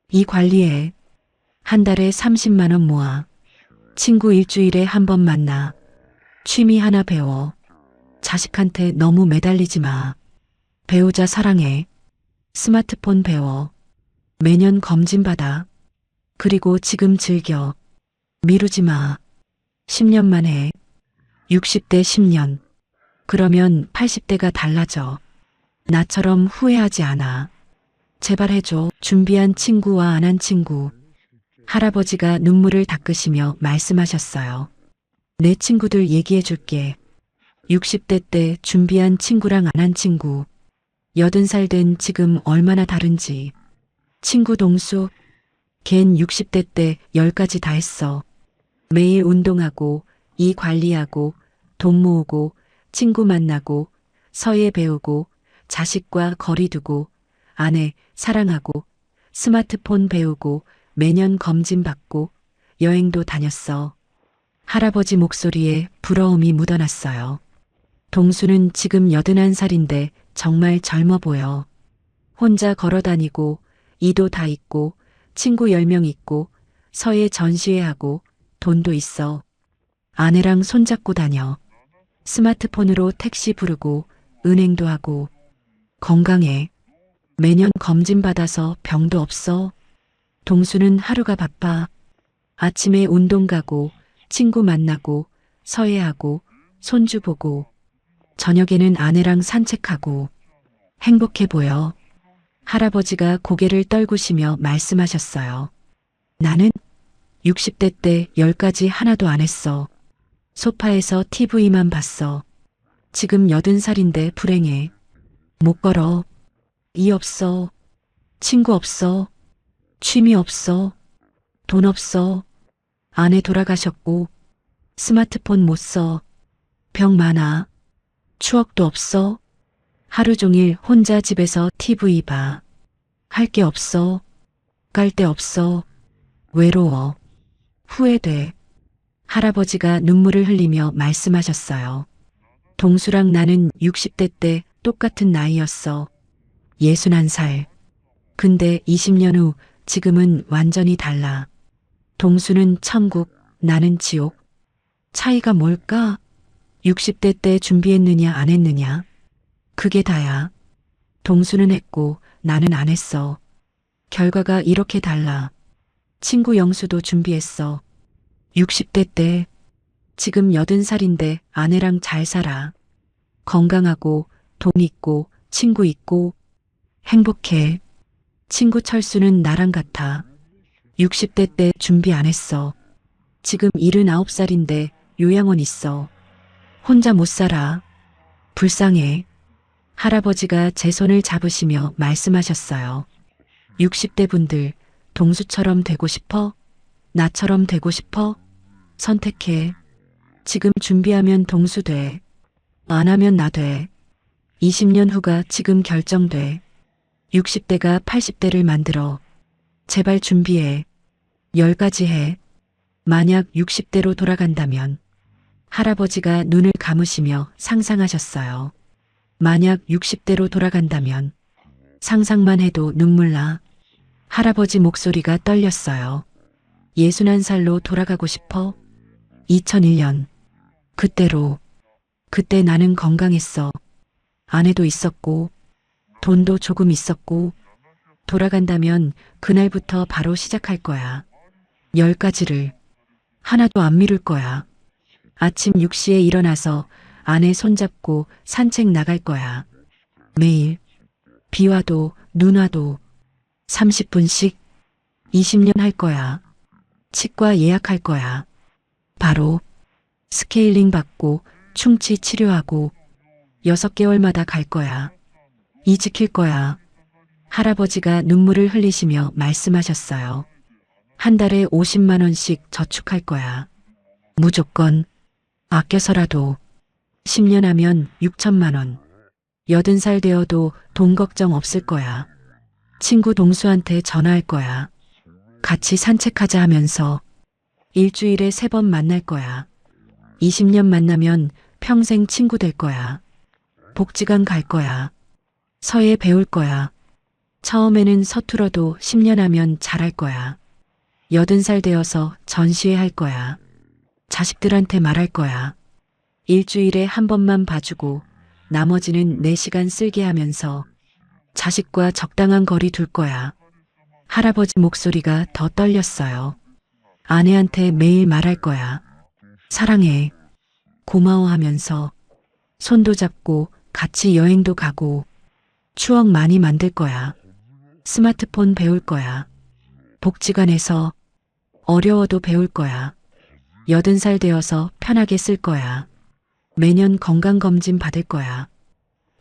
이 관리해. 한 달에 30만 원 모아. 친구 일주일에 한 번 만나. 취미 하나 배워. 자식한테 너무 매달리지 마. 배우자 사랑해. 스마트폰 배워. 매년 검진 받아. 그리고 지금 즐겨. 미루지 마. 10년만 해. 60대 10년. 그러면 80대가 달라져. 나처럼 후회하지 않아. 제발 해줘. 준비한 친구와 안 한 친구. 할아버지가 눈물을 닦으시며 말씀하셨어요. 내 친구들 얘기해 줄게. 60대 때 준비한 친구랑 안 한 친구. 80살 된 지금 얼마나 다른지. 친구 동수, 걘 60대 때 10가지 다 했어. 매일 운동하고, 이 관리하고, 돈 모으고, 친구 만나고, 서예 배우고, 자식과 거리 두고, 아내 사랑하고, 스마트폰 배우고, 매년 검진 받고, 여행도 다녔어. 할아버지 목소리에 부러움이 묻어났어요. 동수는 지금 81살인데 정말 젊어 보여. 혼자 걸어 다니고, 이도 다 있고, 친구 10명 있고, 서예 전시회하고, 돈도 있어. 아내랑 손잡고 다녀. 스마트폰으로 택시 부르고, 은행도 하고. 건강해. 매년 검진 받아서 병도 없어. 동수는 하루가 바빠. 아침에 운동 가고, 친구 만나고, 서예하고, 손주 보고. 저녁에는 아내랑 산책하고. 행복해 보여. 할아버지가 고개를 떨구시며 말씀하셨어요. 나는 60대 때 10가지 하나도 안 했어. 소파에서 TV만 봤어. 지금 80살인데 불행해. 못 걸어. 이 없어. 친구 없어. 취미 없어. 돈 없어. 아내 돌아가셨고. 스마트폰 못 써. 병 많아. 추억도 없어. 하루 종일 혼자 집에서 TV 봐. 할 게 없어. 갈 데 없어. 외로워. 후회돼. 할아버지가 눈물을 흘리며 말씀하셨어요. 동수랑 나는 60대 때 똑같은 나이였어. 61살. 근데 20년 후 지금은 완전히 달라. 동수는 천국, 나는 지옥. 차이가 뭘까? 60대 때 준비했느냐 안 했느냐? 그게 다야. 동수는 했고 나는 안 했어. 결과가 이렇게 달라. 친구 영수도 준비했어. 60대 때. 지금 80살인데 아내랑 잘 살아. 건강하고 돈 있고 친구 있고 행복해. 친구 철수는 나랑 같아. 60대 때 준비 안 했어. 지금 79살인데 요양원 있어. 혼자 못 살아. 불쌍해. 할아버지가 제 손을 잡으시며 말씀하셨어요. 60대 분들, 동수처럼 되고 싶어? 나처럼 되고 싶어? 선택해. 지금 준비하면 동수 돼. 안 하면 나 돼. 20년 후가 지금 결정돼. 60대가 80대를 만들어. 제발 준비해. 10가지 해. 만약 60대로 돌아간다면. 할아버지가 눈을 감으시며 상상하셨어요. 만약 60대로 돌아간다면. 상상만 해도 눈물 나. 할아버지 목소리가 떨렸어요. 61살로 돌아가고 싶어? 2001년. 그때로. 그때 나는 건강했어. 아내도 있었고, 돈도 조금 있었고, 돌아간다면 그날부터 바로 시작할 거야. 10가지를. 하나도 안 미룰 거야. 아침 6시에 일어나서 아내 손잡고 산책 나갈 거야. 매일. 비 와도 눈 와도 30분씩 20년 할 거야. 치과 예약할 거야. 바로 스케일링 받고 충치 치료하고 6개월마다 갈 거야. 이 지킬 거야. 할아버지가 눈물을 흘리시며 말씀하셨어요. 한 달에 50만 원씩 저축할 거야. 무조건 아껴서라도 10년 하면 6천만 원. 80살 되어도 돈 걱정 없을 거야. 친구 동수한테 전화할 거야. 같이 산책하자 하면서 일주일에 3번 만날 거야. 20년 만나면 평생 친구 될 거야. 복지관 갈 거야. 서예 배울 거야. 처음에는 서툴어도 10년 하면 잘할 거야. 80살 되어서 전시회 할 거야. 자식들한테 말할 거야. 일주일에 한 번만 봐주고 나머지는 4시간 쓸게 하면서 자식과 적당한 거리 둘 거야. 할아버지 목소리가 더 떨렸어요. 아내한테 매일 말할 거야. 사랑해. 고마워하면서 손도 잡고 같이 여행도 가고 추억 많이 만들 거야. 스마트폰 배울 거야. 복지관에서 어려워도 배울 거야. 80살 되어서 편하게 쓸 거야. 매년 건강검진 받을 거야.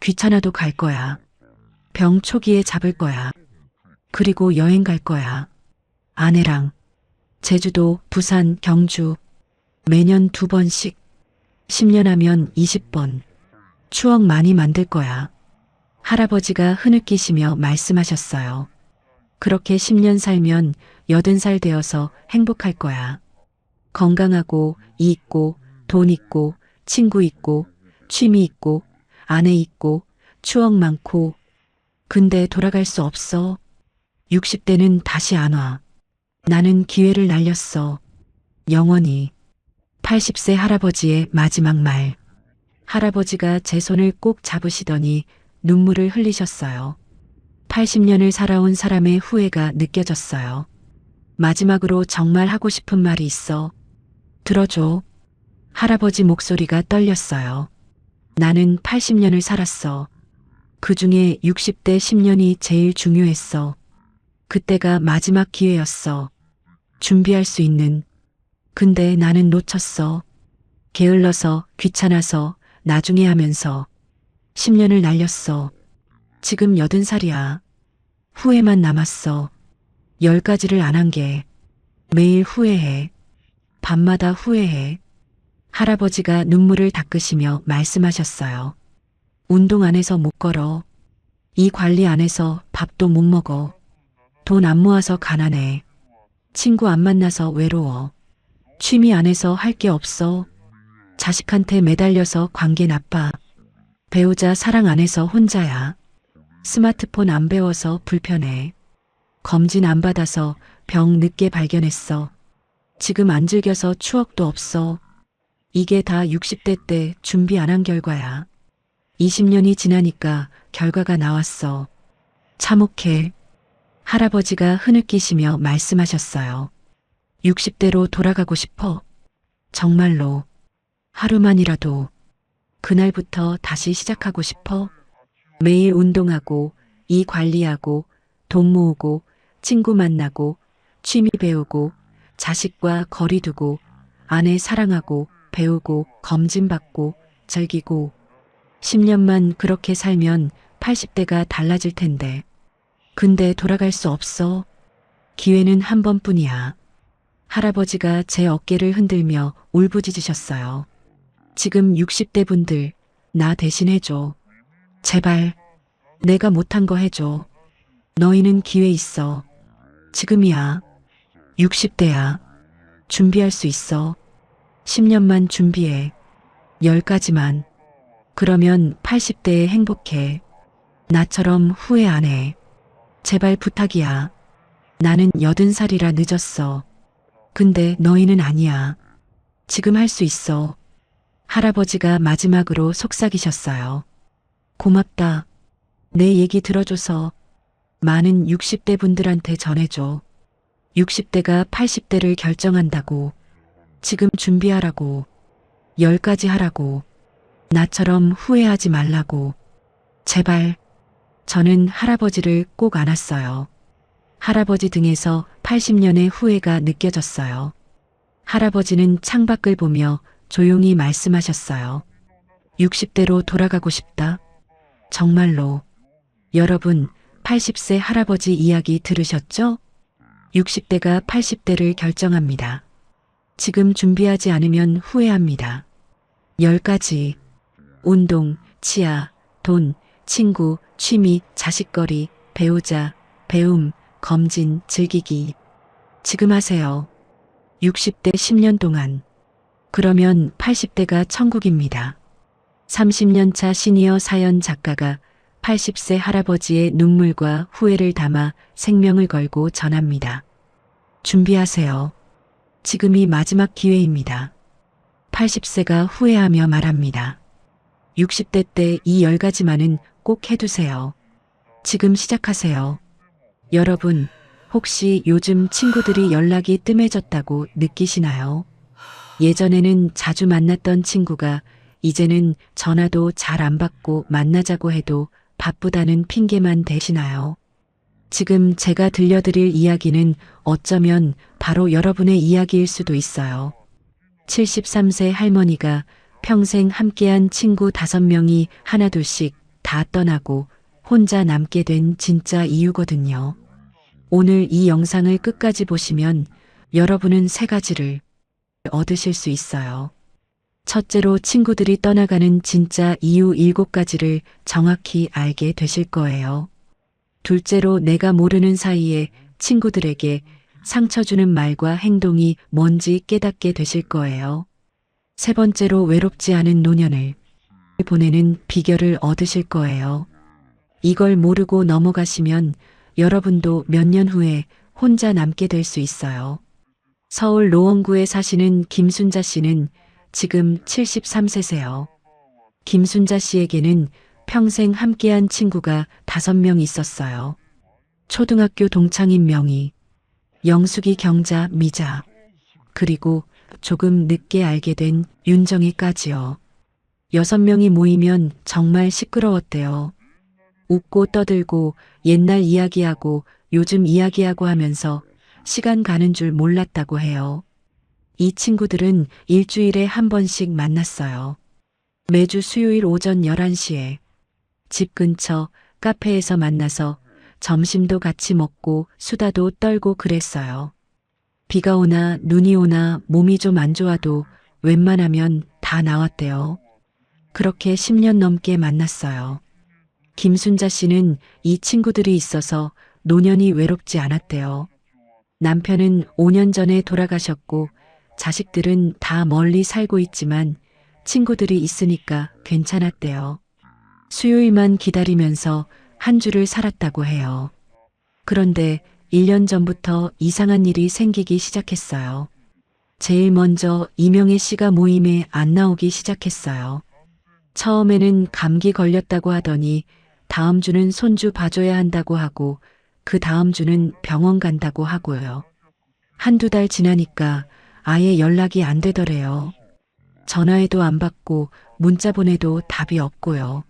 귀찮아도 갈 거야. 병 초기에 잡을 거야. 그리고 여행 갈 거야. 아내랑 제주도, 부산, 경주 매년 2번씩 10년 하면 20번 추억 많이 만들 거야. 할아버지가 흐느끼시며 말씀하셨어요. 그렇게 10년 살면 80살 되어서 행복할 거야. 건강하고 이 있고 돈 있고 친구 있고 취미 있고 아내 있고 추억 많고. 근데 돌아갈 수 없어. 60대는 다시 안 와. 나는 기회를 날렸어. 영원히. 80세 할아버지의 마지막 말. 할아버지가 제 손을 꼭 잡으시더니 눈물을 흘리셨어요. 80년을 살아온 사람의 후회가 느껴졌어요. 마지막으로 정말 하고 싶은 말이 있어. 들어줘. 할아버지 목소리가 떨렸어요. 나는 80년을 살았어. 그 중에 60대 10년이 제일 중요했어. 그때가 마지막 기회였어. 준비할 수 있는. 근데 나는 놓쳤어. 게을러서, 귀찮아서, 나중에 하면서. 10년을 날렸어. 지금 80살이야. 후회만 남았어. 10가지를 안 한 게. 매일 후회해. 밤마다 후회해. 할아버지가 눈물을 닦으시며 말씀하셨어요. 운동 안 해서 못 걸어. 이 관리 안 해서 밥도 못 먹어. 돈 안 모아서 가난해. 친구 안 만나서 외로워. 취미 안 해서 할 게 없어. 자식한테 매달려서 관계 나빠. 배우자 사랑 안 해서 혼자야. 스마트폰 안 배워서 불편해. 검진 안 받아서 병 늦게 발견했어. 지금 안 즐겨서 추억도 없어. 이게 다 60대 때 준비 안 한 결과야. 20년이 지나니까 결과가 나왔어. 참혹해. 할아버지가 흐느끼시며 말씀하셨어요. 60대로 돌아가고 싶어. 정말로. 하루만이라도. 그날부터 다시 시작하고 싶어. 매일 운동하고, 이 관리하고, 돈 모으고, 친구 만나고, 취미 배우고, 자식과 거리 두고, 아내 사랑하고, 배우고, 검진받고, 즐기고. 10년만 그렇게 살면 80대가 달라질 텐데. 근데 돌아갈 수 없어. 기회는 한 번뿐이야. 할아버지가 제 어깨를 흔들며 울부짖으셨어요. 지금 60대 분들, 나 대신 해줘. 제발, 내가 못한 거 해줘. 너희는 기회 있어. 지금이야. 60대야. 준비할 수 있어. 10년만 준비해. 10가지만. 그러면 80대에 행복해. 나처럼 후회 안 해. 제발 부탁이야. 나는 80살이라 늦었어. 근데 너희는 아니야. 지금 할 수 있어. 할아버지가 마지막으로 속삭이셨어요. 고맙다. 내 얘기 들어줘서. 많은 60대 분들한테 전해줘. 60대가 80대를 결정한다고. 지금 준비하라고. 10가지 하라고. 나처럼 후회하지 말라고. 제발. 저는 할아버지를 꼭 안았어요. 할아버지 등에서 80년의 후회가 느껴졌어요. 할아버지는 창밖을 보며 조용히 말씀하셨어요. 60대로 돌아가고 싶다. 정말로. 여러분, 80세 할아버지 이야기 들으셨죠? 60대가 80대를 결정합니다. 지금 준비하지 않으면 후회합니다. 10가지. 운동, 치아, 돈, 친구, 취미, 자식거리, 배우자, 배움, 검진, 즐기기. 지금 하세요. 60대 10년 동안. 그러면 80대가 천국입니다. 30년 차 시니어 사연 작가가 80세 할아버지의 눈물과 후회를 담아 생명을 걸고 전합니다. 준비하세요. 지금이 마지막 기회입니다. 80세가 후회하며 말합니다. 60대 때 이 10가지만은 꼭 해두세요. 지금 시작하세요. 여러분, 혹시 요즘 친구들이 연락이 뜸해졌다고 느끼시나요? 예전에는 자주 만났던 친구가 이제는 전화도 잘 안 받고 만나자고 해도 바쁘다는 핑계만 대시나요? 지금 제가 들려드릴 이야기는 어쩌면 바로 여러분의 이야기일 수도 있어요. 73세 할머니가 평생 함께한 친구 5명이 하나둘씩 다 떠나고 혼자 남게 된 진짜 이유거든요. 오늘 이 영상을 끝까지 보시면 여러분은 3가지를 얻으실 수 있어요. 첫째로 친구들이 떠나가는 진짜 이유 7가지를 정확히 알게 되실 거예요. 둘째로 내가 모르는 사이에 친구들에게 상처 주는 말과 행동이 뭔지 깨닫게 되실 거예요. 세 번째로 외롭지 않은 노년을 보내는 비결을 얻으실 거예요. 이걸 모르고 넘어가시면 여러분도 몇 년 후에 혼자 남게 될 수 있어요. 서울 노원구에 사시는 김순자 씨는 지금 73세세요. 김순자 씨에게는 평생 함께한 친구가 5명 있었어요. 초등학교 동창인 명희, 영숙이 경자 미자, 그리고 조금 늦게 알게 된 윤정이까지요. 6명이 모이면 정말 시끄러웠대요. 웃고 떠들고 옛날 이야기하고 요즘 이야기하고 하면서 시간 가는 줄 몰랐다고 해요. 이 친구들은 일주일에 한 번씩 만났어요. 매주 수요일 오전 11시에 집 근처 카페에서 만나서 점심도 같이 먹고 수다도 떨고 그랬어요. 비가 오나 눈이 오나 몸이 좀 안 좋아도 웬만하면 다 나왔대요. 그렇게 10년 넘게 만났어요. 김순자 씨는 이 친구들이 있어서 노년이 외롭지 않았대요. 남편은 5년 전에 돌아가셨고 자식들은 다 멀리 살고 있지만 친구들이 있으니까 괜찮았대요. 수요일만 기다리면서 한 주를 살았다고 해요. 그런데 1년 전부터 이상한 일이 생기기 시작했어요. 제일 먼저 이명애 씨가 모임에 안 나오기 시작했어요. 처음에는 감기 걸렸다고 하더니 다음 주는 손주 봐줘야 한다고 하고 그 다음 주는 병원 간다고 하고요. 한두 달 지나니까 아예 연락이 안 되더래요. 전화해도 안 받고 문자 보내도 답이 없고요.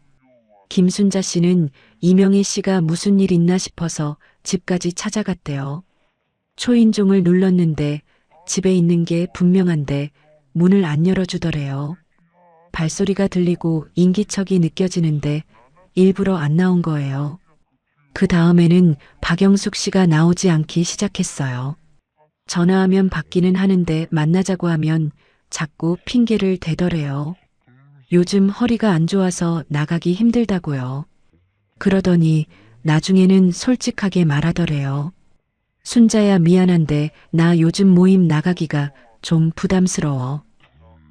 김순자 씨는 이명희 씨가 무슨 일 있나 싶어서 집까지 찾아갔대요. 초인종을 눌렀는데 집에 있는 게 분명한데 문을 안 열어주더래요. 발소리가 들리고 인기척이 느껴지는데 일부러 안 나온 거예요. 그 다음에는 박영숙 씨가 나오지 않기 시작했어요. 전화하면 받기는 하는데 만나자고 하면 자꾸 핑계를 대더래요. 요즘 허리가 안 좋아서 나가기 힘들다고요. 그러더니 나중에는 솔직하게 말하더래요. 순자야 미안한데 나 요즘 모임 나가기가 좀 부담스러워.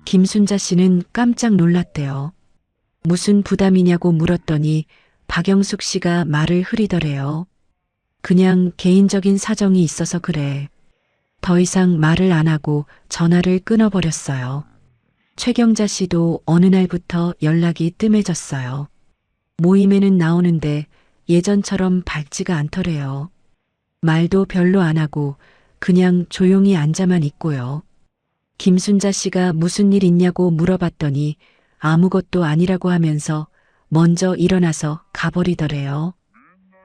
김순자 씨는 깜짝 놀랐대요. 무슨 부담이냐고 물었더니 박영숙 씨가 말을 흐리더래요. 그냥 개인적인 사정이 있어서 그래. 더 이상 말을 안 하고 전화를 끊어버렸어요. 최경자 씨도 어느 날부터 연락이 뜸해졌어요. 모임에는 나오는데 예전처럼 밝지가 않더래요. 말도 별로 안 하고 그냥 조용히 앉아만 있고요. 김순자 씨가 무슨 일 있냐고 물어봤더니 아무것도 아니라고 하면서 먼저 일어나서 가버리더래요.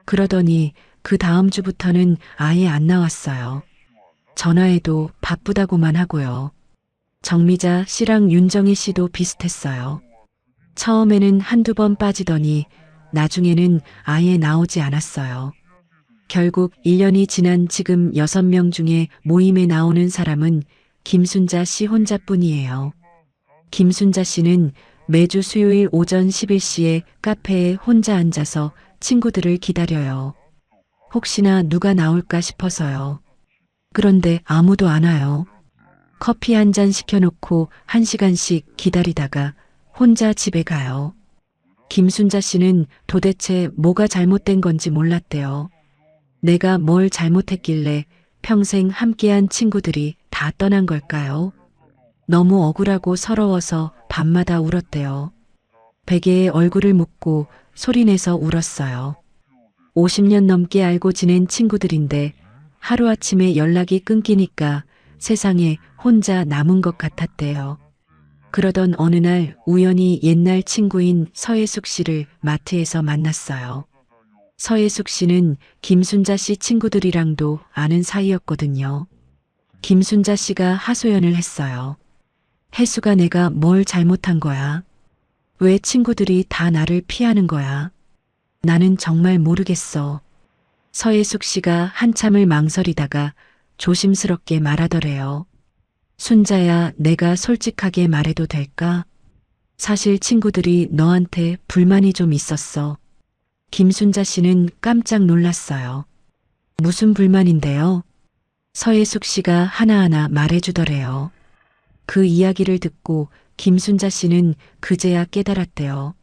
그러더니 그 다음 주부터는 아예 안 나왔어요. 전화해도 바쁘다고만 하고요. 정미자 씨랑 윤정희 씨도 비슷했어요. 처음에는 한두 번 빠지더니 나중에는 아예 나오지 않았어요. 결국 1년이 지난 지금 6명 중에 모임에 나오는 사람은 김순자 씨 혼자뿐이에요. 김순자 씨는 매주 수요일 오전 11시에 카페에 혼자 앉아서 친구들을 기다려요. 혹시나 누가 나올까 싶어서요. 그런데 아무도 안 와요. 커피 한 잔 시켜놓고 1시간씩 기다리다가 혼자 집에 가요. 김순자 씨는 도대체 뭐가 잘못된 건지 몰랐대요. 내가 뭘 잘못했길래 평생 함께한 친구들이 다 떠난 걸까요? 너무 억울하고 서러워서 밤마다 울었대요. 베개에 얼굴을 묻고 소리내서 울었어요. 50년 넘게 알고 지낸 친구들인데 하루아침에 연락이 끊기니까 세상에 혼자 남은 것 같았대요. 그러던 어느 날 우연히 옛날 친구인 서혜숙 씨를 마트에서 만났어요. 서혜숙 씨는 김순자 씨 친구들이랑도 아는 사이였거든요. 김순자 씨가 하소연을 했어요. 혜수가 내가 뭘 잘못한 거야? 왜 친구들이 다 나를 피하는 거야? 나는 정말 모르겠어. 서예숙 씨가 한참을 망설이다가 조심스럽게 말하더래요. 순자야, 내가 솔직하게 말해도 될까? 사실 친구들이 너한테 불만이 좀 있었어. 김순자 씨는 깜짝 놀랐어요. 무슨 불만인데요? 서예숙 씨가 하나하나 말해주더래요. 그 이야기를 듣고 김순자 씨는 그제야 깨달았대요.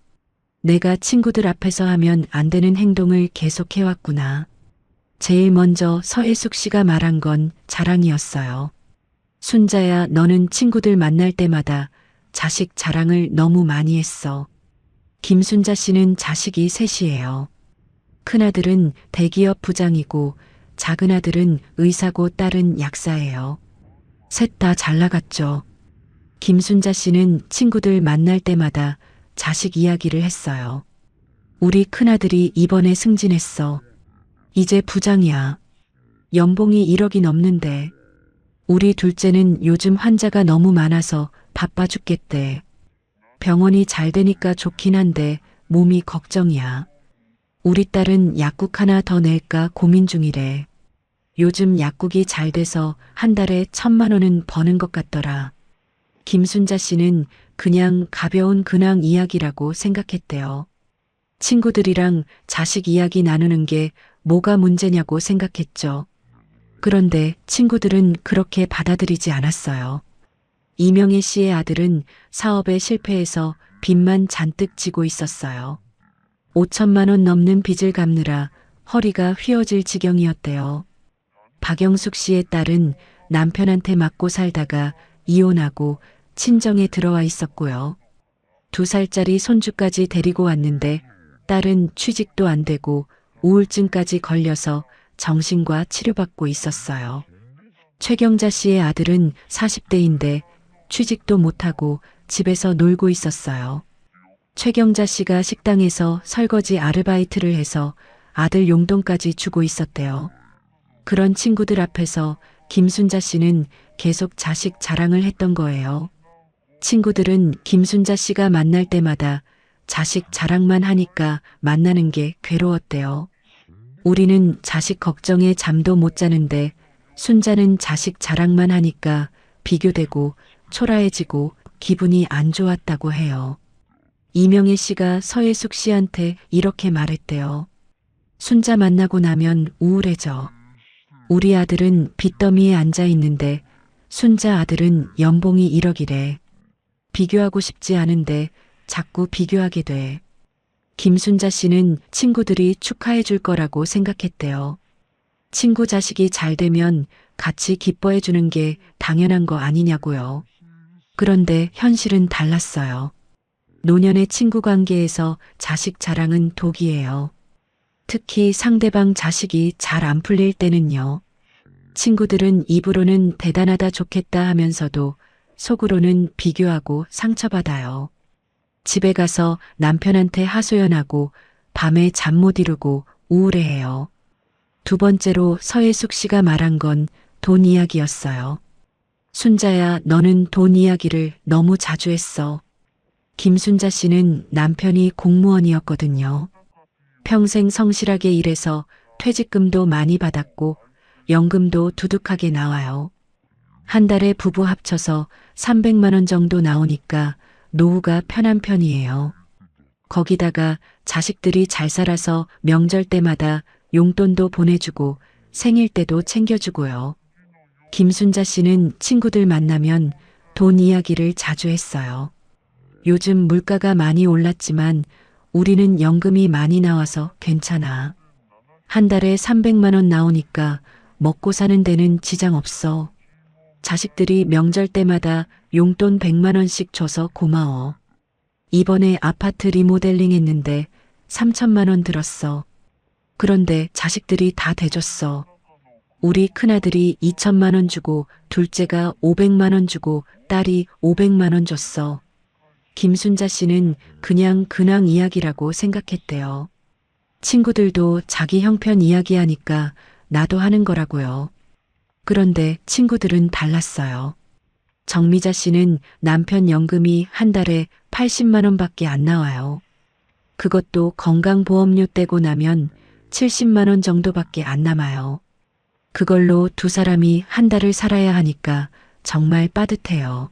내가 친구들 앞에서 하면 안 되는 행동을 계속해왔구나. 제일 먼저 서예숙 씨가 말한 건 자랑이었어요. 순자야, 너는 친구들 만날 때마다 자식 자랑을 너무 많이 했어. 김순자 씨는 자식이 셋이에요. 큰아들은 대기업 부장이고 작은아들은 의사고 딸은 약사예요. 셋 다 잘 나갔죠. 김순자 씨는 친구들 만날 때마다 자식 이야기를 했어요. 우리 큰아들이 이번에 승진했어. 이제 부장이야. 연봉이 1억이 넘는데. 우리 둘째는 요즘 환자가 너무 많아서 바빠 죽겠대. 병원이 잘 되니까 좋긴 한데 몸이 걱정이야. 우리 딸은 약국 하나 더 낼까 고민 중이래. 요즘 약국이 잘 돼서 한 달에 1,000만 원은 버는 것 같더라. 김순자 씨는 그냥 가벼운 근황 이야기라고 생각했대요. 친구들이랑 자식 이야기 나누는 게 뭐가 문제냐고 생각했죠. 그런데 친구들은 그렇게 받아들이지 않았어요. 이명애 씨의 아들은 사업에 실패해서 빚만 잔뜩 지고 있었어요. 5천만 원 넘는 빚을 갚느라 허리가 휘어질 지경이었대요. 박영숙 씨의 딸은 남편한테 맞고 살다가 이혼하고 친정에 들어와 있었고요. 2살짜리 손주까지 데리고 왔는데 딸은 취직도 안 되고 우울증까지 걸려서 정신과 치료받고 있었어요. 최경자 씨의 아들은 40대인데 취직도 못하고 집에서 놀고 있었어요. 최경자 씨가 식당에서 설거지 아르바이트를 해서 아들 용돈까지 주고 있었대요. 그런 친구들 앞에서 김순자 씨는 계속 자식 자랑을 했던 거예요. 친구들은 김순자 씨가 만날 때마다 자식 자랑만 하니까 만나는 게 괴로웠대요. 우리는 자식 걱정에 잠도 못 자는데 순자는 자식 자랑만 하니까 비교되고 초라해지고 기분이 안 좋았다고 해요. 이명애 씨가 서예숙 씨한테 이렇게 말했대요. 순자 만나고 나면 우울해져. 우리 아들은 빚더미에 앉아 있는데 순자 아들은 연봉이 1억이래. 비교하고 싶지 않은데 자꾸 비교하게 돼. 김순자 씨는 친구들이 축하해 줄 거라고 생각했대요. 친구 자식이 잘 되면 같이 기뻐해 주는 게 당연한 거 아니냐고요. 그런데 현실은 달랐어요. 노년의 친구 관계에서 자식 자랑은 독이에요. 특히 상대방 자식이 잘 안 풀릴 때는요. 친구들은 입으로는 대단하다 좋겠다 하면서도 속으로는 비교하고 상처받아요. 집에 가서 남편한테 하소연하고 밤에 잠 못 이루고 우울해해요. 2번째로 서예숙 씨가 말한 건 돈 이야기였어요. 순자야, 너는 돈 이야기를 너무 자주 했어. 김순자 씨는 남편이 공무원이었거든요. 평생 성실하게 일해서 퇴직금도 많이 받았고 연금도 두둑하게 나와요. 한 달에 부부 합쳐서 300만 원 정도 나오니까 노후가 편한 편이에요. 거기다가 자식들이 잘 살아서 명절 때마다 용돈도 보내주고 생일 때도 챙겨주고요. 김순자 씨는 친구들 만나면 돈 이야기를 자주 했어요. 요즘 물가가 많이 올랐지만 우리는 연금이 많이 나와서 괜찮아. 한 달에 300만 원 나오니까 먹고 사는 데는 지장 없어. 자식들이 명절 때마다 용돈 100만 원씩 줘서 고마워. 이번에 아파트 리모델링 했는데 3천만 원 들었어. 그런데 자식들이 다 대줬어. 우리 큰아들이 2천만 원 주고 둘째가 500만 원 주고 딸이 500만 원 줬어. 김순자 씨는 그냥 근황 이야기라고 생각했대요. 친구들도 자기 형편 이야기하니까 나도 하는 거라고요. 그런데 친구들은 달랐어요. 정미자 씨는 남편 연금이 한 달에 80만 원밖에 안 나와요. 그것도 건강보험료 떼고 나면 70만 원 정도밖에 안 남아요. 그걸로 두 사람이 한 달을 살아야 하니까 정말 빠듯해요.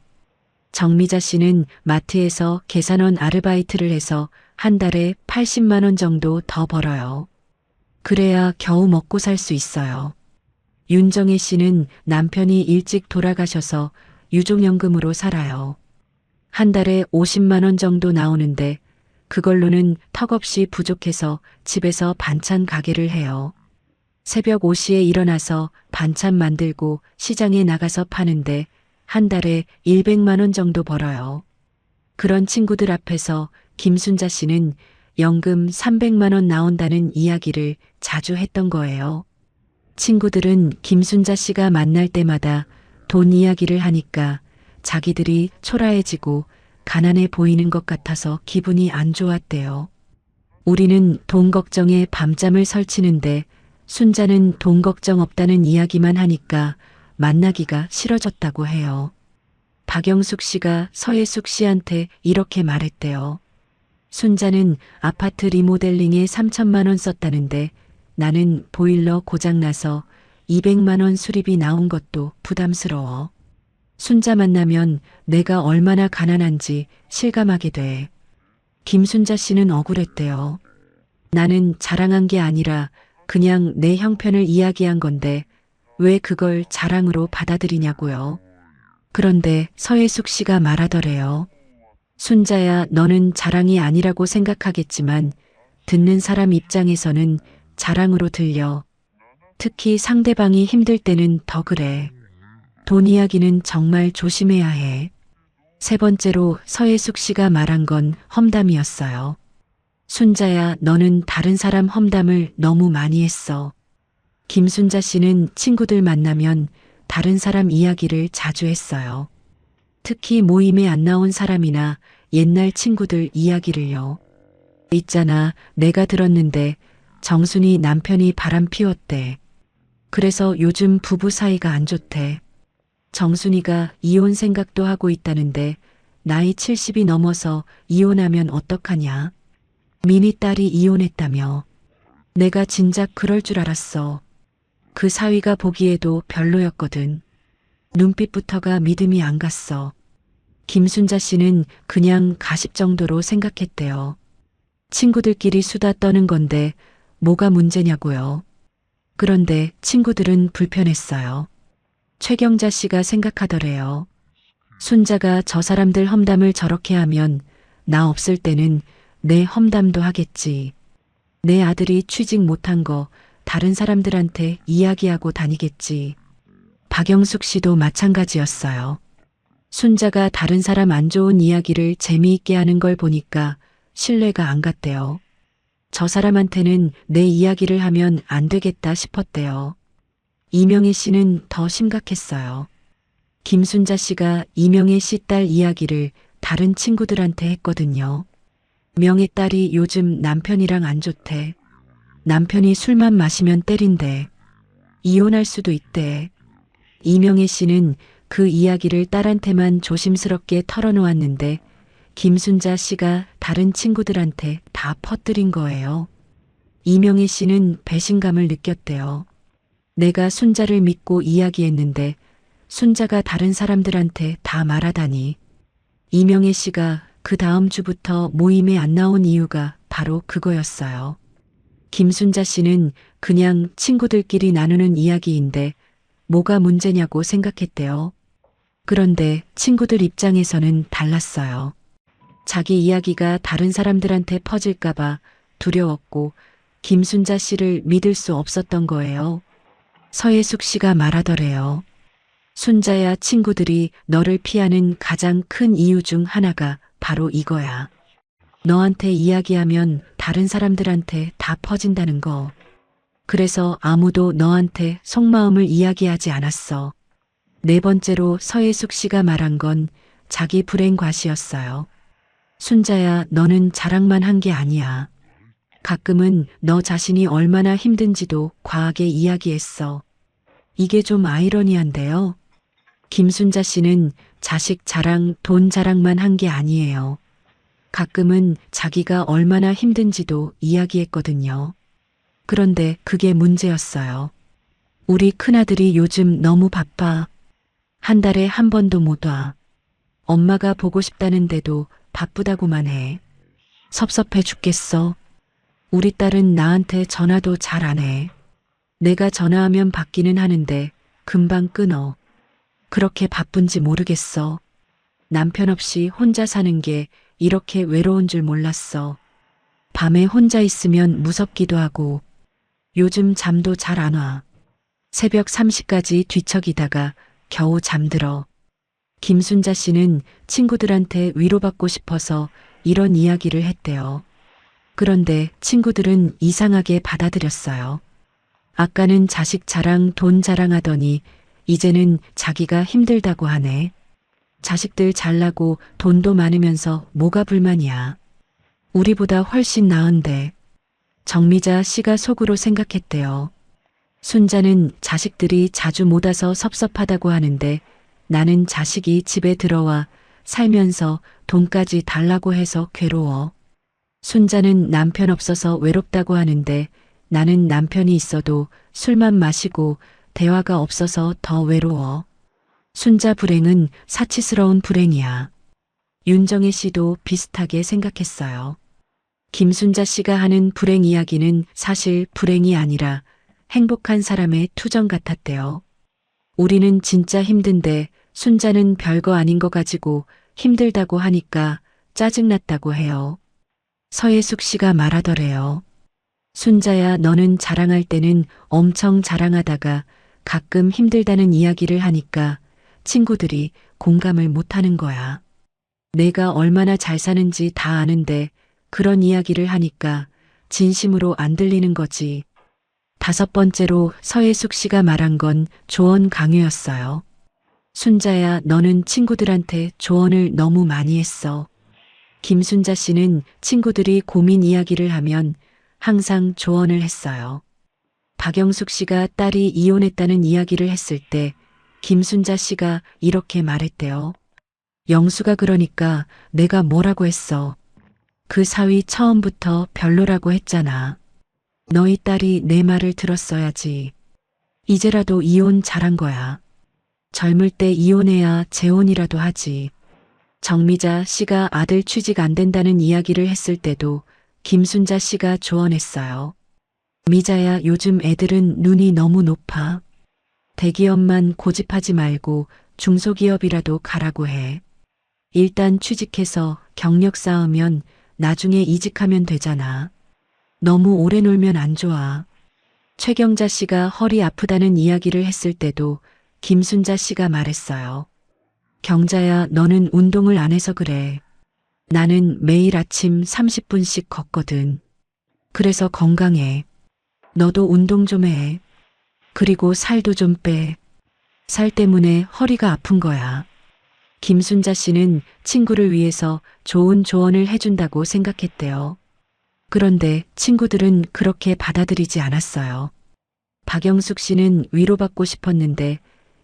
정미자 씨는 마트에서 계산원 아르바이트를 해서 한 달에 80만 원 정도 더 벌어요. 그래야 겨우 먹고 살 수 있어요. 윤정혜 씨는 남편이 일찍 돌아가셔서 유족연금으로 살아요. 한 달에 50만 원 정도 나오는데 그걸로는 턱없이 부족해서 집에서 반찬 가게를 해요. 새벽 5시에 일어나서 반찬 만들고 시장에 나가서 파는데 한 달에 100만 원 정도 벌어요. 그런 친구들 앞에서 김순자 씨는 연금 300만 원 나온다는 이야기를 자주 했던 거예요. 친구들은 김순자 씨가 만날 때마다 돈 이야기를 하니까 자기들이 초라해지고 가난해 보이는 것 같아서 기분이 안 좋았대요. 우리는 돈 걱정에 밤잠을 설치는데 순자는 돈 걱정 없다는 이야기만 하니까 만나기가 싫어졌다고 해요. 박영숙 씨가 서예숙 씨한테 이렇게 말했대요. 순자는 아파트 리모델링에 3천만 원 썼다는데 나는 보일러 고장나서 200만 원 수리비 나온 것도 부담스러워. 순자 만나면 내가 얼마나 가난한지 실감하게 돼. 김순자 씨는 억울했대요. 나는 자랑한 게 아니라 그냥 내 형편을 이야기한 건데 왜 그걸 자랑으로 받아들이냐고요. 그런데 서예숙 씨가 말하더래요. 순자야, 너는 자랑이 아니라고 생각하겠지만 듣는 사람 입장에서는 자랑으로 들려. 특히 상대방이 힘들 때는 더 그래. 돈 이야기는 정말 조심해야 해. 세 번째로 서예숙 씨가 말한 건 험담이었어요. 순자야, 너는 다른 사람 험담을 너무 많이 했어. 김순자 씨는 친구들 만나면 다른 사람 이야기를 자주 했어요. 특히 모임에 안 나온 사람이나 옛날 친구들 이야기를요. 있잖아, 내가 들었는데 정순이 남편이 바람 피웠대. 그래서 요즘 부부 사이가 안 좋대. 정순이가 이혼 생각도 하고 있다는데 나이 70이 넘어서 이혼하면 어떡하냐. 미니 딸이 이혼했다며. 내가 진작 그럴 줄 알았어. 그 사위가 보기에도 별로였거든. 눈빛부터가 믿음이 안 갔어. 김순자 씨는 그냥 가십 정도로 생각했대요. 친구들끼리 수다 떠는 건데 뭐가 문제냐고요. 그런데 친구들은 불편했어요. 최경자 씨가 생각하더래요. 순자가 저 사람들 험담을 저렇게 하면 나 없을 때는 내 험담도 하겠지. 내 아들이 취직 못한 거 다른 사람들한테 이야기하고 다니겠지. 박영숙 씨도 마찬가지였어요. 순자가 다른 사람 안 좋은 이야기를 재미있게 하는 걸 보니까 신뢰가 안 갔대요. 저 사람한테는 내 이야기를 하면 안 되겠다 싶었대요. 이명애 씨는 더 심각했어요. 김순자 씨가 이명애 씨 딸 이야기를 다른 친구들한테 했거든요. 명애 딸이 요즘 남편이랑 안 좋대. 남편이 술만 마시면 때린대. 이혼할 수도 있대. 이명애 씨는 그 이야기를 딸한테만 조심스럽게 털어놓았는데 김순자 씨가 다른 친구들한테 다 퍼뜨린 거예요. 이명애 씨는 배신감을 느꼈대요. 내가 순자를 믿고 이야기했는데 순자가 다른 사람들한테 다 말하다니. 이명애 씨가 그 다음 주부터 모임에 안 나온 이유가 바로 그거였어요. 김순자 씨는 그냥 친구들끼리 나누는 이야기인데 뭐가 문제냐고 생각했대요. 그런데 친구들 입장에서는 달랐어요. 자기 이야기가 다른 사람들한테 퍼질까봐 두려웠고 김순자 씨를 믿을 수 없었던 거예요. 서예숙 씨가 말하더래요. 순자야, 친구들이 너를 피하는 가장 큰 이유 중 하나가 바로 이거야. 너한테 이야기하면 다른 사람들한테 다 퍼진다는 거. 그래서 아무도 너한테 속마음을 이야기하지 않았어. 네 번째로 서예숙 씨가 말한 건 자기 불행 과시였어요. 순자야, 너는 자랑만 한 게 아니야. 가끔은 너 자신이 얼마나 힘든지도 과하게 이야기했어. 이게 좀 아이러니한데요. 김순자 씨는 자식 자랑, 돈 자랑만 한 게 아니에요. 가끔은 자기가 얼마나 힘든지도 이야기했거든요. 그런데 그게 문제였어요. 우리 큰아들이 요즘 너무 바빠. 한 달에 한 번도 못 와. 엄마가 보고 싶다는데도 바쁘다고만 해. 섭섭해 죽겠어. 우리 딸은 나한테 전화도 잘 안 해. 내가 전화하면 받기는 하는데 금방 끊어. 그렇게 바쁜지 모르겠어. 남편 없이 혼자 사는 게 이렇게 외로운 줄 몰랐어. 밤에 혼자 있으면 무섭기도 하고 요즘 잠도 잘 안 와. 새벽 3시까지 뒤척이다가 겨우 잠들어. 김순자 씨는 친구들한테 위로받고 싶어서 이런 이야기를 했대요. 그런데 친구들은 이상하게 받아들였어요. 아까는 자식 자랑, 돈 자랑하더니 이제는 자기가 힘들다고 하네. 자식들 잘나고 돈도 많으면서 뭐가 불만이야. 우리보다 훨씬 나은데. 정미자 씨가 속으로 생각했대요. 순자는 자식들이 자주 못 와서 섭섭하다고 하는데 나는 자식이 집에 들어와 살면서 돈까지 달라고 해서 괴로워. 순자는 남편 없어서 외롭다고 하는데 나는 남편이 있어도 술만 마시고 대화가 없어서 더 외로워. 순자 불행은 사치스러운 불행이야. 윤정혜 씨도 비슷하게 생각했어요. 김순자 씨가 하는 불행 이야기는 사실 불행이 아니라 행복한 사람의 투정 같았대요. 우리는 진짜 힘든데 순자는 별거 아닌 거 가지고 힘들다고 하니까 짜증났다고 해요. 서예숙 씨가 말하더래요. 순자야, 너는 자랑할 때는 엄청 자랑하다가 가끔 힘들다는 이야기를 하니까 친구들이 공감을 못하는 거야. 내가 얼마나 잘 사는지 다 아는데 그런 이야기를 하니까 진심으로 안 들리는 거지. 5번째로 서예숙 씨가 말한 건 조언 강요였어요. 순자야, 너는 친구들한테 조언을 너무 많이 했어. 김순자 씨는 친구들이 고민 이야기를 하면 항상 조언을 했어요. 박영숙 씨가 딸이 이혼했다는 이야기를 했을 때 김순자 씨가 이렇게 말했대요. 영수가 그러니까 내가 뭐라고 했어. 그 사위 처음부터 별로라고 했잖아. 너희 딸이 내 말을 들었어야지. 이제라도 이혼 잘한 거야. 젊을 때 이혼해야 재혼이라도 하지. 정미자 씨가 아들 취직 안 된다는 이야기를 했을 때도 김순자 씨가 조언했어요. 미자야, 요즘 애들은 눈이 너무 높아. 대기업만 고집하지 말고 중소기업이라도 가라고 해. 일단 취직해서 경력 쌓으면 나중에 이직하면 되잖아. 너무 오래 놀면 안 좋아. 최경자 씨가 허리 아프다는 이야기를 했을 때도 김순자 씨가 말했어요. 경자야, 너는 운동을 안 해서 그래. 나는 매일 아침 30분씩 걷거든. 그래서 건강해. 너도 운동 좀 해. 그리고 살도 좀 빼. 살 때문에 허리가 아픈 거야. 김순자 씨는 친구를 위해서 좋은 조언을 해준다고 생각했대요. 그런데 친구들은 그렇게 받아들이지 않았어요. 박영숙 씨는 위로받고 싶었는데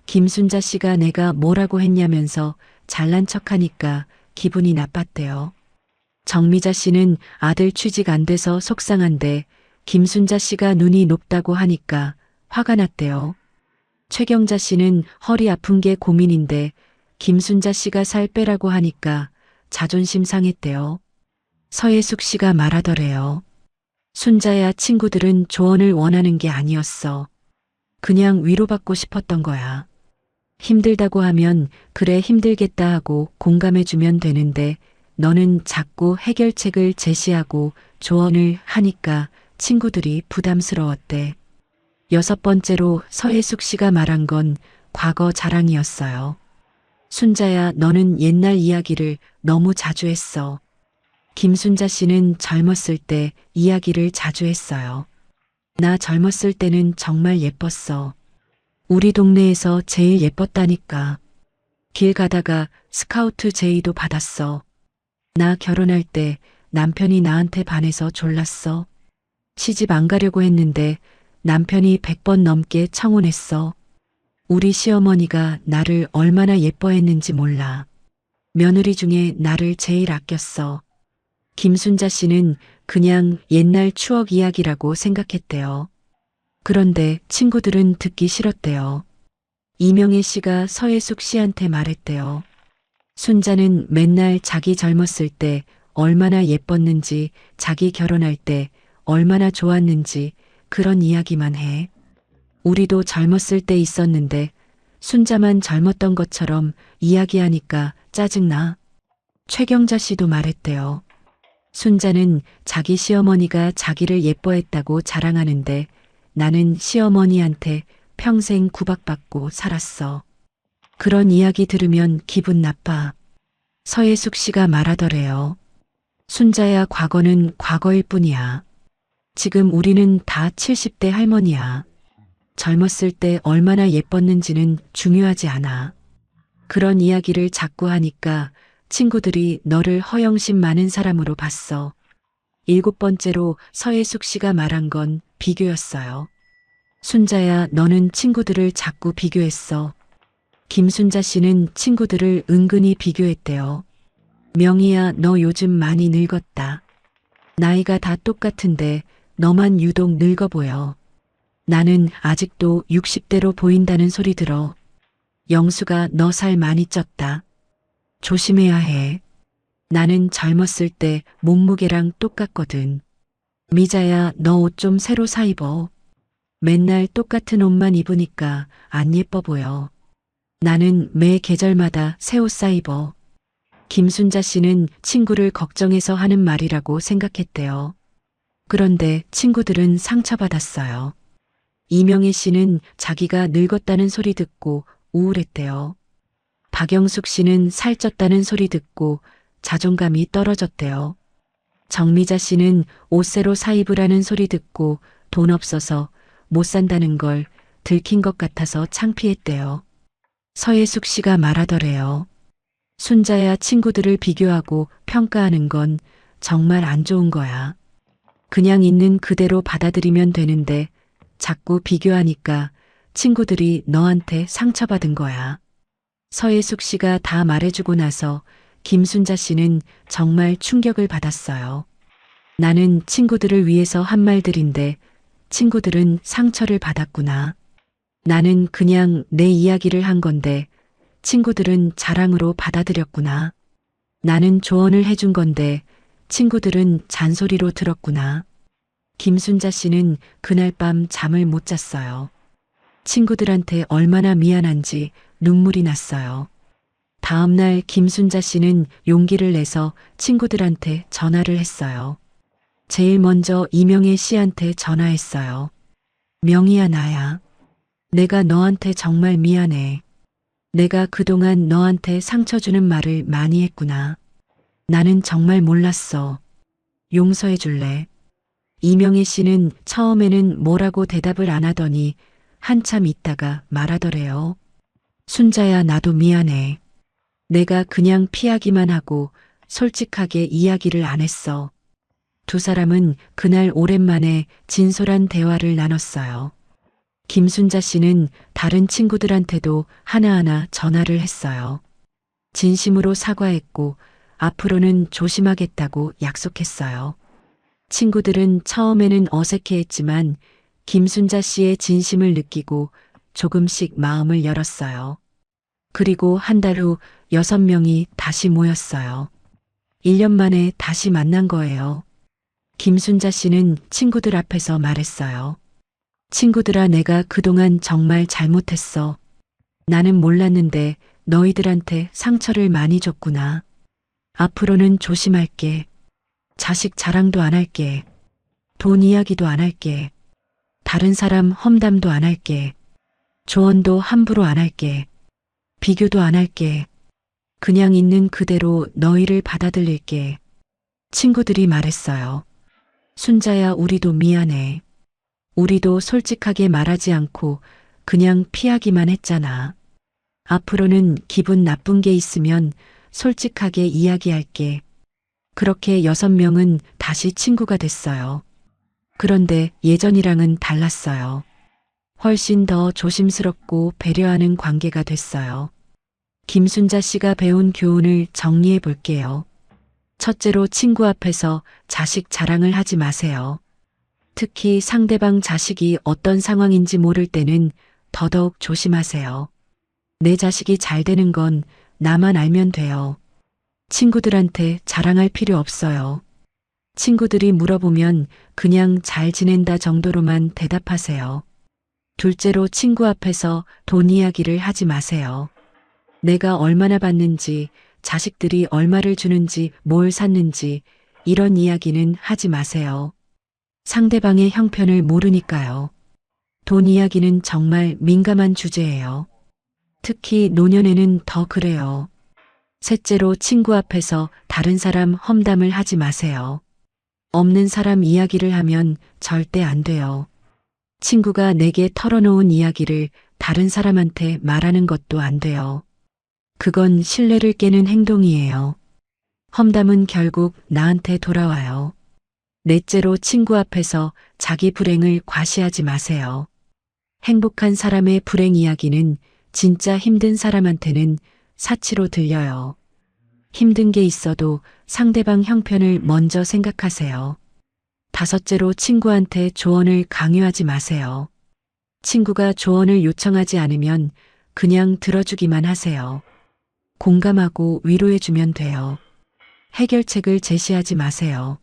김순자 씨가 내가 뭐라고 했냐면서 잘난 척하니까 기분이 나빴대요. 정미자 씨는 아들 취직 안 돼서 속상한데 김순자 씨가 눈이 높다고 하니까 화가 났대요. 최경자 씨는 허리 아픈 게 고민인데 김순자 씨가 살 빼라고 하니까 자존심 상했대요. 서예숙 씨가 말하더래요. 순자야, 친구들은 조언을 원하는 게 아니었어. 그냥 위로받고 싶었던 거야. 힘들다고 하면 그래 힘들겠다 하고 공감해주면 되는데 너는 자꾸 해결책을 제시하고 조언을 하니까 친구들이 부담스러웠대. 6번째로 서혜숙 씨가 말한 건 과거 자랑이었어요. 순자야, 너는 옛날 이야기를 너무 자주 했어. 김순자 씨는 젊었을 때 이야기를 자주 했어요. 나 젊었을 때는 정말 예뻤어. 우리 동네에서 제일 예뻤다니까. 길 가다가 스카우트 제의도 받았어. 나 결혼할 때 남편이 나한테 반해서 졸랐어. 시집 안 가려고 했는데 남편이 100번 넘게 청혼했어. 우리 시어머니가 나를 얼마나 예뻐했는지 몰라. 며느리 중에 나를 제일 아꼈어. 김순자 씨는 그냥 옛날 추억 이야기라고 생각했대요. 그런데 친구들은 듣기 싫었대요. 이명애 씨가 서혜숙 씨한테 말했대요. 순자는 맨날 자기 젊었을 때 얼마나 예뻤는지, 자기 결혼할 때 얼마나 좋았는지 그런 이야기만 해. 우리도 젊었을 때 있었는데 순자만 젊었던 것처럼 이야기하니까 짜증나. 최경자 씨도 말했대요. 순자는 자기 시어머니가 자기를 예뻐했다고 자랑하는데 나는 시어머니한테 평생 구박받고 살았어. 그런 이야기 들으면 기분 나빠. 서혜숙 씨가 말하더래요. 순자야, 과거는 과거일 뿐이야. 지금 우리는 다 70대 할머니야. 젊었을 때 얼마나 예뻤는지는 중요하지 않아. 그런 이야기를 자꾸 하니까 친구들이 너를 허영심 많은 사람으로 봤어. 7번째로 서혜숙 씨가 말한 건 비교였어요. 순자야, 너는 친구들을 자꾸 비교했어. 김순자 씨는 친구들을 은근히 비교했대요. 명희야, 너 요즘 많이 늙었다. 나이가 다 똑같은데 너만 유독 늙어 보여. 나는 아직도 60대로 보인다는 소리 들어. 영수가 너 살 많이 쪘다. 조심해야 해. 나는 젊었을 때 몸무게랑 똑같거든. 미자야, 너 옷 좀 새로 사 입어. 맨날 똑같은 옷만 입으니까 안 예뻐 보여. 나는 매 계절마다 새 옷 사 입어. 김순자 씨는 친구를 걱정해서 하는 말이라고 생각했대요. 그런데 친구들은 상처받았어요. 이명희 씨는 자기가 늙었다는 소리 듣고 우울했대요. 박영숙 씨는 살쪘다는 소리 듣고 자존감이 떨어졌대요. 정미자 씨는 옷 새로 사 입으라는 소리 듣고 돈 없어서 못 산다는 걸 들킨 것 같아서 창피했대요. 서혜숙 씨가 말하더래요. 순자야, 친구들을 비교하고 평가하는 건 정말 안 좋은 거야. 그냥 있는 그대로 받아들이면 되는데 자꾸 비교하니까 친구들이 너한테 상처받은 거야. 서혜숙 씨가 다 말해주고 나서 김순자 씨는 정말 충격을 받았어요. 나는 친구들을 위해서 한 말들인데 친구들은 상처를 받았구나. 나는 그냥 내 이야기를 한 건데 친구들은 자랑으로 받아들였구나. 나는 조언을 해준 건데 친구들은 잔소리로 들었구나. 김순자 씨는 그날 밤 잠을 못 잤어요. 친구들한테 얼마나 미안한지 눈물이 났어요. 다음날 김순자 씨는 용기를 내서 친구들한테 전화를 했어요. 제일 먼저 이명애 씨한테 전화했어요. 명희야, 나야. 내가 너한테 정말 미안해. 내가 그동안 너한테 상처 주는 말을 많이 했구나. 나는 정말 몰랐어. 용서해 줄래? 이명희 씨는 처음에는 뭐라고 대답을 안 하더니 한참 있다가 말하더래요. 순자야, 나도 미안해. 내가 그냥 피하기만 하고 솔직하게 이야기를 안 했어. 두 사람은 그날 오랜만에 진솔한 대화를 나눴어요. 김순자 씨는 다른 친구들한테도 하나하나 전화를 했어요. 진심으로 사과했고 앞으로는 조심하겠다고 약속했어요. 친구들은 처음에는 어색해했지만 김순자 씨의 진심을 느끼고 조금씩 마음을 열었어요. 그리고 한 달 후 6명이 다시 모였어요. 1년 만에 다시 만난 거예요. 김순자 씨는 친구들 앞에서 말했어요. 친구들아, 내가 그동안 정말 잘못했어. 나는 몰랐는데 너희들한테 상처를 많이 줬구나. 앞으로는 조심할게. 자식 자랑도 안 할게. 돈 이야기도 안 할게. 다른 사람 험담도 안 할게. 조언도 함부로 안 할게. 비교도 안 할게. 그냥 있는 그대로 너희를 받아들일게. 친구들이 말했어요. 순자야, 우리도 미안해. 우리도 솔직하게 말하지 않고 그냥 피하기만 했잖아. 앞으로는 기분 나쁜 게 있으면 솔직하게 이야기할게. 그렇게 6명은 다시 친구가 됐어요. 그런데 예전이랑은 달랐어요. 훨씬 더 조심스럽고 배려하는 관계가 됐어요. 김순자 씨가 배운 교훈을 정리해 볼게요. 첫째로 친구 앞에서 자식 자랑을 하지 마세요. 특히 상대방 자식이 어떤 상황인지 모를 때는 더더욱 조심하세요. 내 자식이 잘 되는 건 나만 알면 돼요. 친구들한테 자랑할 필요 없어요. 친구들이 물어보면 그냥 잘 지낸다 정도로만 대답하세요. 둘째로 친구 앞에서 돈 이야기를 하지 마세요. 내가 얼마나 받는지, 자식들이 얼마를 주는지, 뭘 샀는지 이런 이야기는 하지 마세요. 상대방의 형편을 모르니까요. 돈 이야기는 정말 민감한 주제예요. 특히 노년에는 더 그래요. 셋째로 친구 앞에서 다른 사람 험담을 하지 마세요. 없는 사람 이야기를 하면 절대 안 돼요. 친구가 내게 털어놓은 이야기를 다른 사람한테 말하는 것도 안 돼요. 그건 신뢰를 깨는 행동이에요. 험담은 결국 나한테 돌아와요. 넷째로 친구 앞에서 자기 불행을 과시하지 마세요. 행복한 사람의 불행 이야기는 진짜 힘든 사람한테는 사치로 들려요. 힘든 게 있어도 상대방 형편을 먼저 생각하세요. 다섯째로 친구한테 조언을 강요하지 마세요. 친구가 조언을 요청하지 않으면 그냥 들어주기만 하세요. 공감하고 위로해주면 돼요. 해결책을 제시하지 마세요.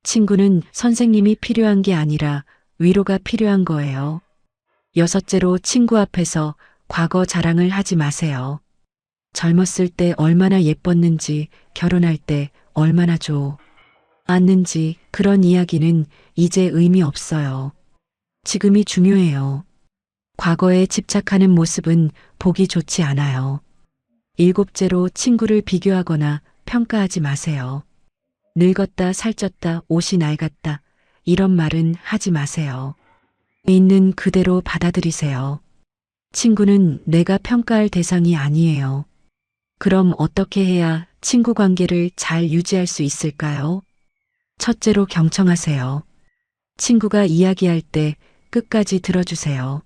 친구는 선생님이 필요한 게 아니라 위로가 필요한 거예요. 여섯째로 친구 앞에서 과거 자랑을 하지 마세요. 젊었을 때 얼마나 예뻤는지, 결혼할 때 얼마나 좋았는지 그런 이야기는 이제 의미 없어요. 지금이 중요해요. 과거에 집착하는 모습은 보기 좋지 않아요. 일곱째로 친구를 비교하거나 평가하지 마세요. 늙었다, 살쪘다, 옷이 낡았다 이런 말은 하지 마세요. 있는 그대로 받아들이세요. 친구는 내가 평가할 대상이 아니에요. 그럼 어떻게 해야 친구 관계를 잘 유지할 수 있을까요? 첫째로 경청하세요. 친구가 이야기할 때 끝까지 들어주세요.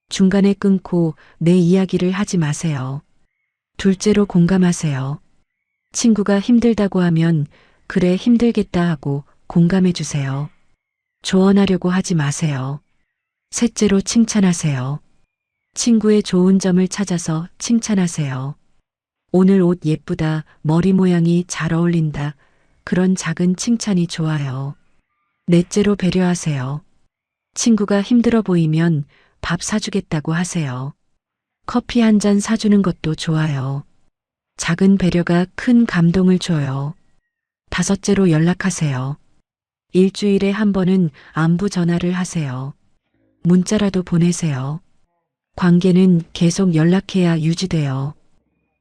중간에 끊고 내 이야기를 하지 마세요. 둘째로 공감하세요. 친구가 힘들다고 하면 그래 힘들겠다 하고 공감해 주세요. 조언하려고 하지 마세요. 셋째로 칭찬하세요. 친구의 좋은 점을 찾아서 칭찬하세요. 오늘 옷 예쁘다, 머리 모양이 잘 어울린다. 그런 작은 칭찬이 좋아요. 넷째로 배려하세요. 친구가 힘들어 보이면 밥 사주겠다고 하세요. 커피 한 잔 사주는 것도 좋아요. 작은 배려가 큰 감동을 줘요. 다섯째로 연락하세요. 일주일에 한 번은 안부 전화를 하세요. 문자라도 보내세요. 관계는 계속 연락해야 유지돼요.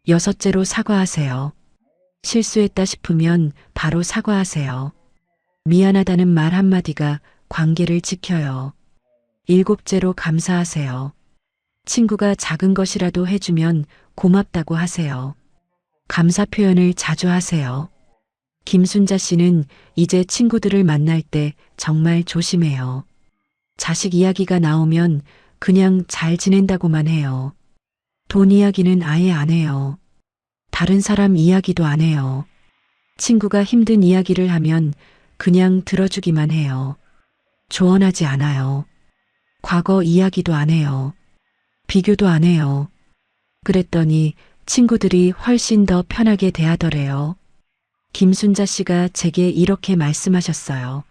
여섯째로 사과하세요. 실수했다 싶으면 바로 사과하세요. 미안하다는 말 한마디가 관계를 지켜요. 일곱째로 감사하세요. 친구가 작은 것이라도 해주면 고맙다고 하세요. 감사 표현을 자주 하세요. 김순자 씨는 이제 친구들을 만날 때 정말 조심해요. 자식 이야기가 나오면 그냥 잘 지낸다고만 해요. 돈 이야기는 아예 안 해요. 다른 사람 이야기도 안 해요. 친구가 힘든 이야기를 하면 그냥 들어주기만 해요. 조언하지 않아요. 과거 이야기도 안 해요. 비교도 안 해요. 그랬더니 친구들이 훨씬 더 편하게 대하더래요. 김순자 씨가 제게 이렇게 말씀하셨어요.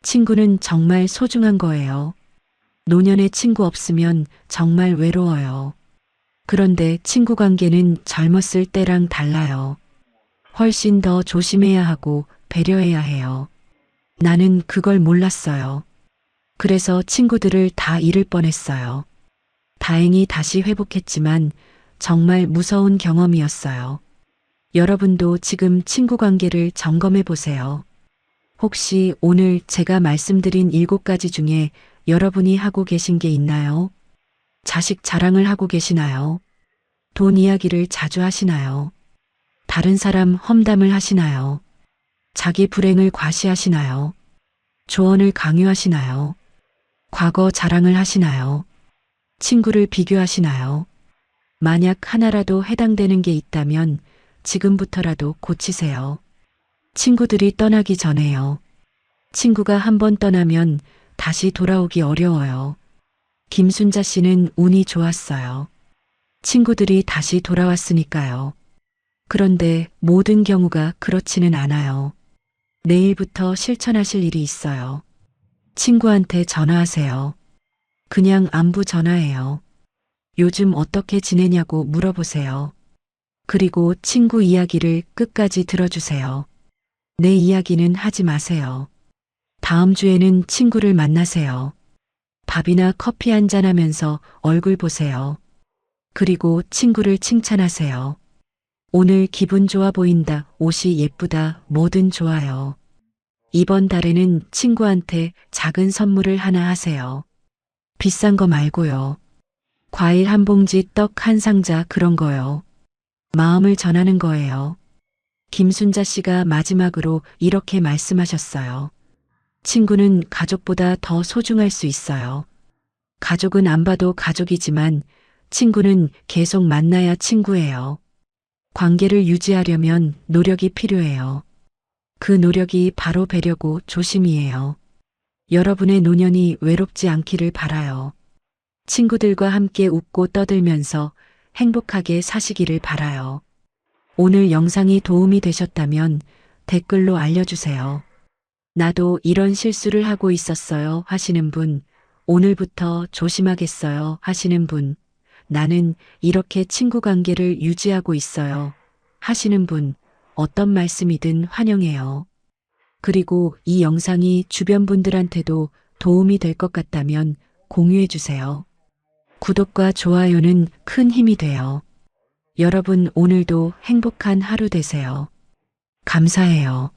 친구는 정말 소중한 거예요. 노년에 친구 없으면 정말 외로워요. 그런데 친구 관계는 젊었을 때랑 달라요. 훨씬 더 조심해야 하고 배려해야 해요. 나는 그걸 몰랐어요. 그래서 친구들을 다 잃을 뻔했어요. 다행히 다시 회복했지만 정말 무서운 경험이었어요. 여러분도 지금 친구 관계를 점검해 보세요. 혹시 오늘 제가 말씀드린 7가지 중에 여러분이 하고 계신 게 있나요? 자식 자랑을 하고 계시나요? 돈 이야기를 자주 하시나요? 다른 사람 험담을 하시나요? 자기 불행을 과시하시나요? 조언을 강요하시나요? 과거 자랑을 하시나요? 친구를 비교하시나요? 만약 하나라도 해당되는 게 있다면 지금부터라도 고치세요. 친구들이 떠나기 전에요. 친구가 한 번 떠나면 다시 돌아오기 어려워요. 김순자 씨는 운이 좋았어요. 친구들이 다시 돌아왔으니까요. 그런데 모든 경우가 그렇지는 않아요. 내일부터 실천하실 일이 있어요. 친구한테 전화하세요. 그냥 안부 전화해요. 요즘 어떻게 지내냐고 물어보세요. 그리고 친구 이야기를 끝까지 들어주세요. 내 이야기는 하지 마세요. 다음 주에는 친구를 만나세요. 밥이나 커피 한잔 하면서 얼굴 보세요. 그리고 친구를 칭찬하세요. 오늘 기분 좋아 보인다, 옷이 예쁘다, 뭐든 좋아요. 이번 달에는 친구한테 작은 선물을 하나 하세요. 비싼 거 말고요. 과일 한 봉지, 떡 한 상자, 그런 거요. 마음을 전하는 거예요. 김순자 씨가 마지막으로 이렇게 말씀하셨어요. 친구는 가족보다 더 소중할 수 있어요. 가족은 안 봐도 가족이지만 친구는 계속 만나야 친구예요. 관계를 유지하려면 노력이 필요해요. 그 노력이 바로 배려고 조심이에요. 여러분의 노년이 외롭지 않기를 바라요. 친구들과 함께 웃고 떠들면서 행복하게 사시기를 바라요. 오늘 영상이 도움이 되셨다면 댓글로 알려주세요. 나도 이런 실수를 하고 있었어요 하시는 분, 오늘부터 조심하겠어요 하시는 분, 나는 이렇게 친구 관계를 유지하고 있어요 하시는 분, 어떤 말씀이든 환영해요. 그리고 이 영상이 주변 분들한테도 도움이 될 것 같다면 공유해 주세요. 구독과 좋아요는 큰 힘이 돼요. 여러분 오늘도 행복한 하루 되세요. 감사해요.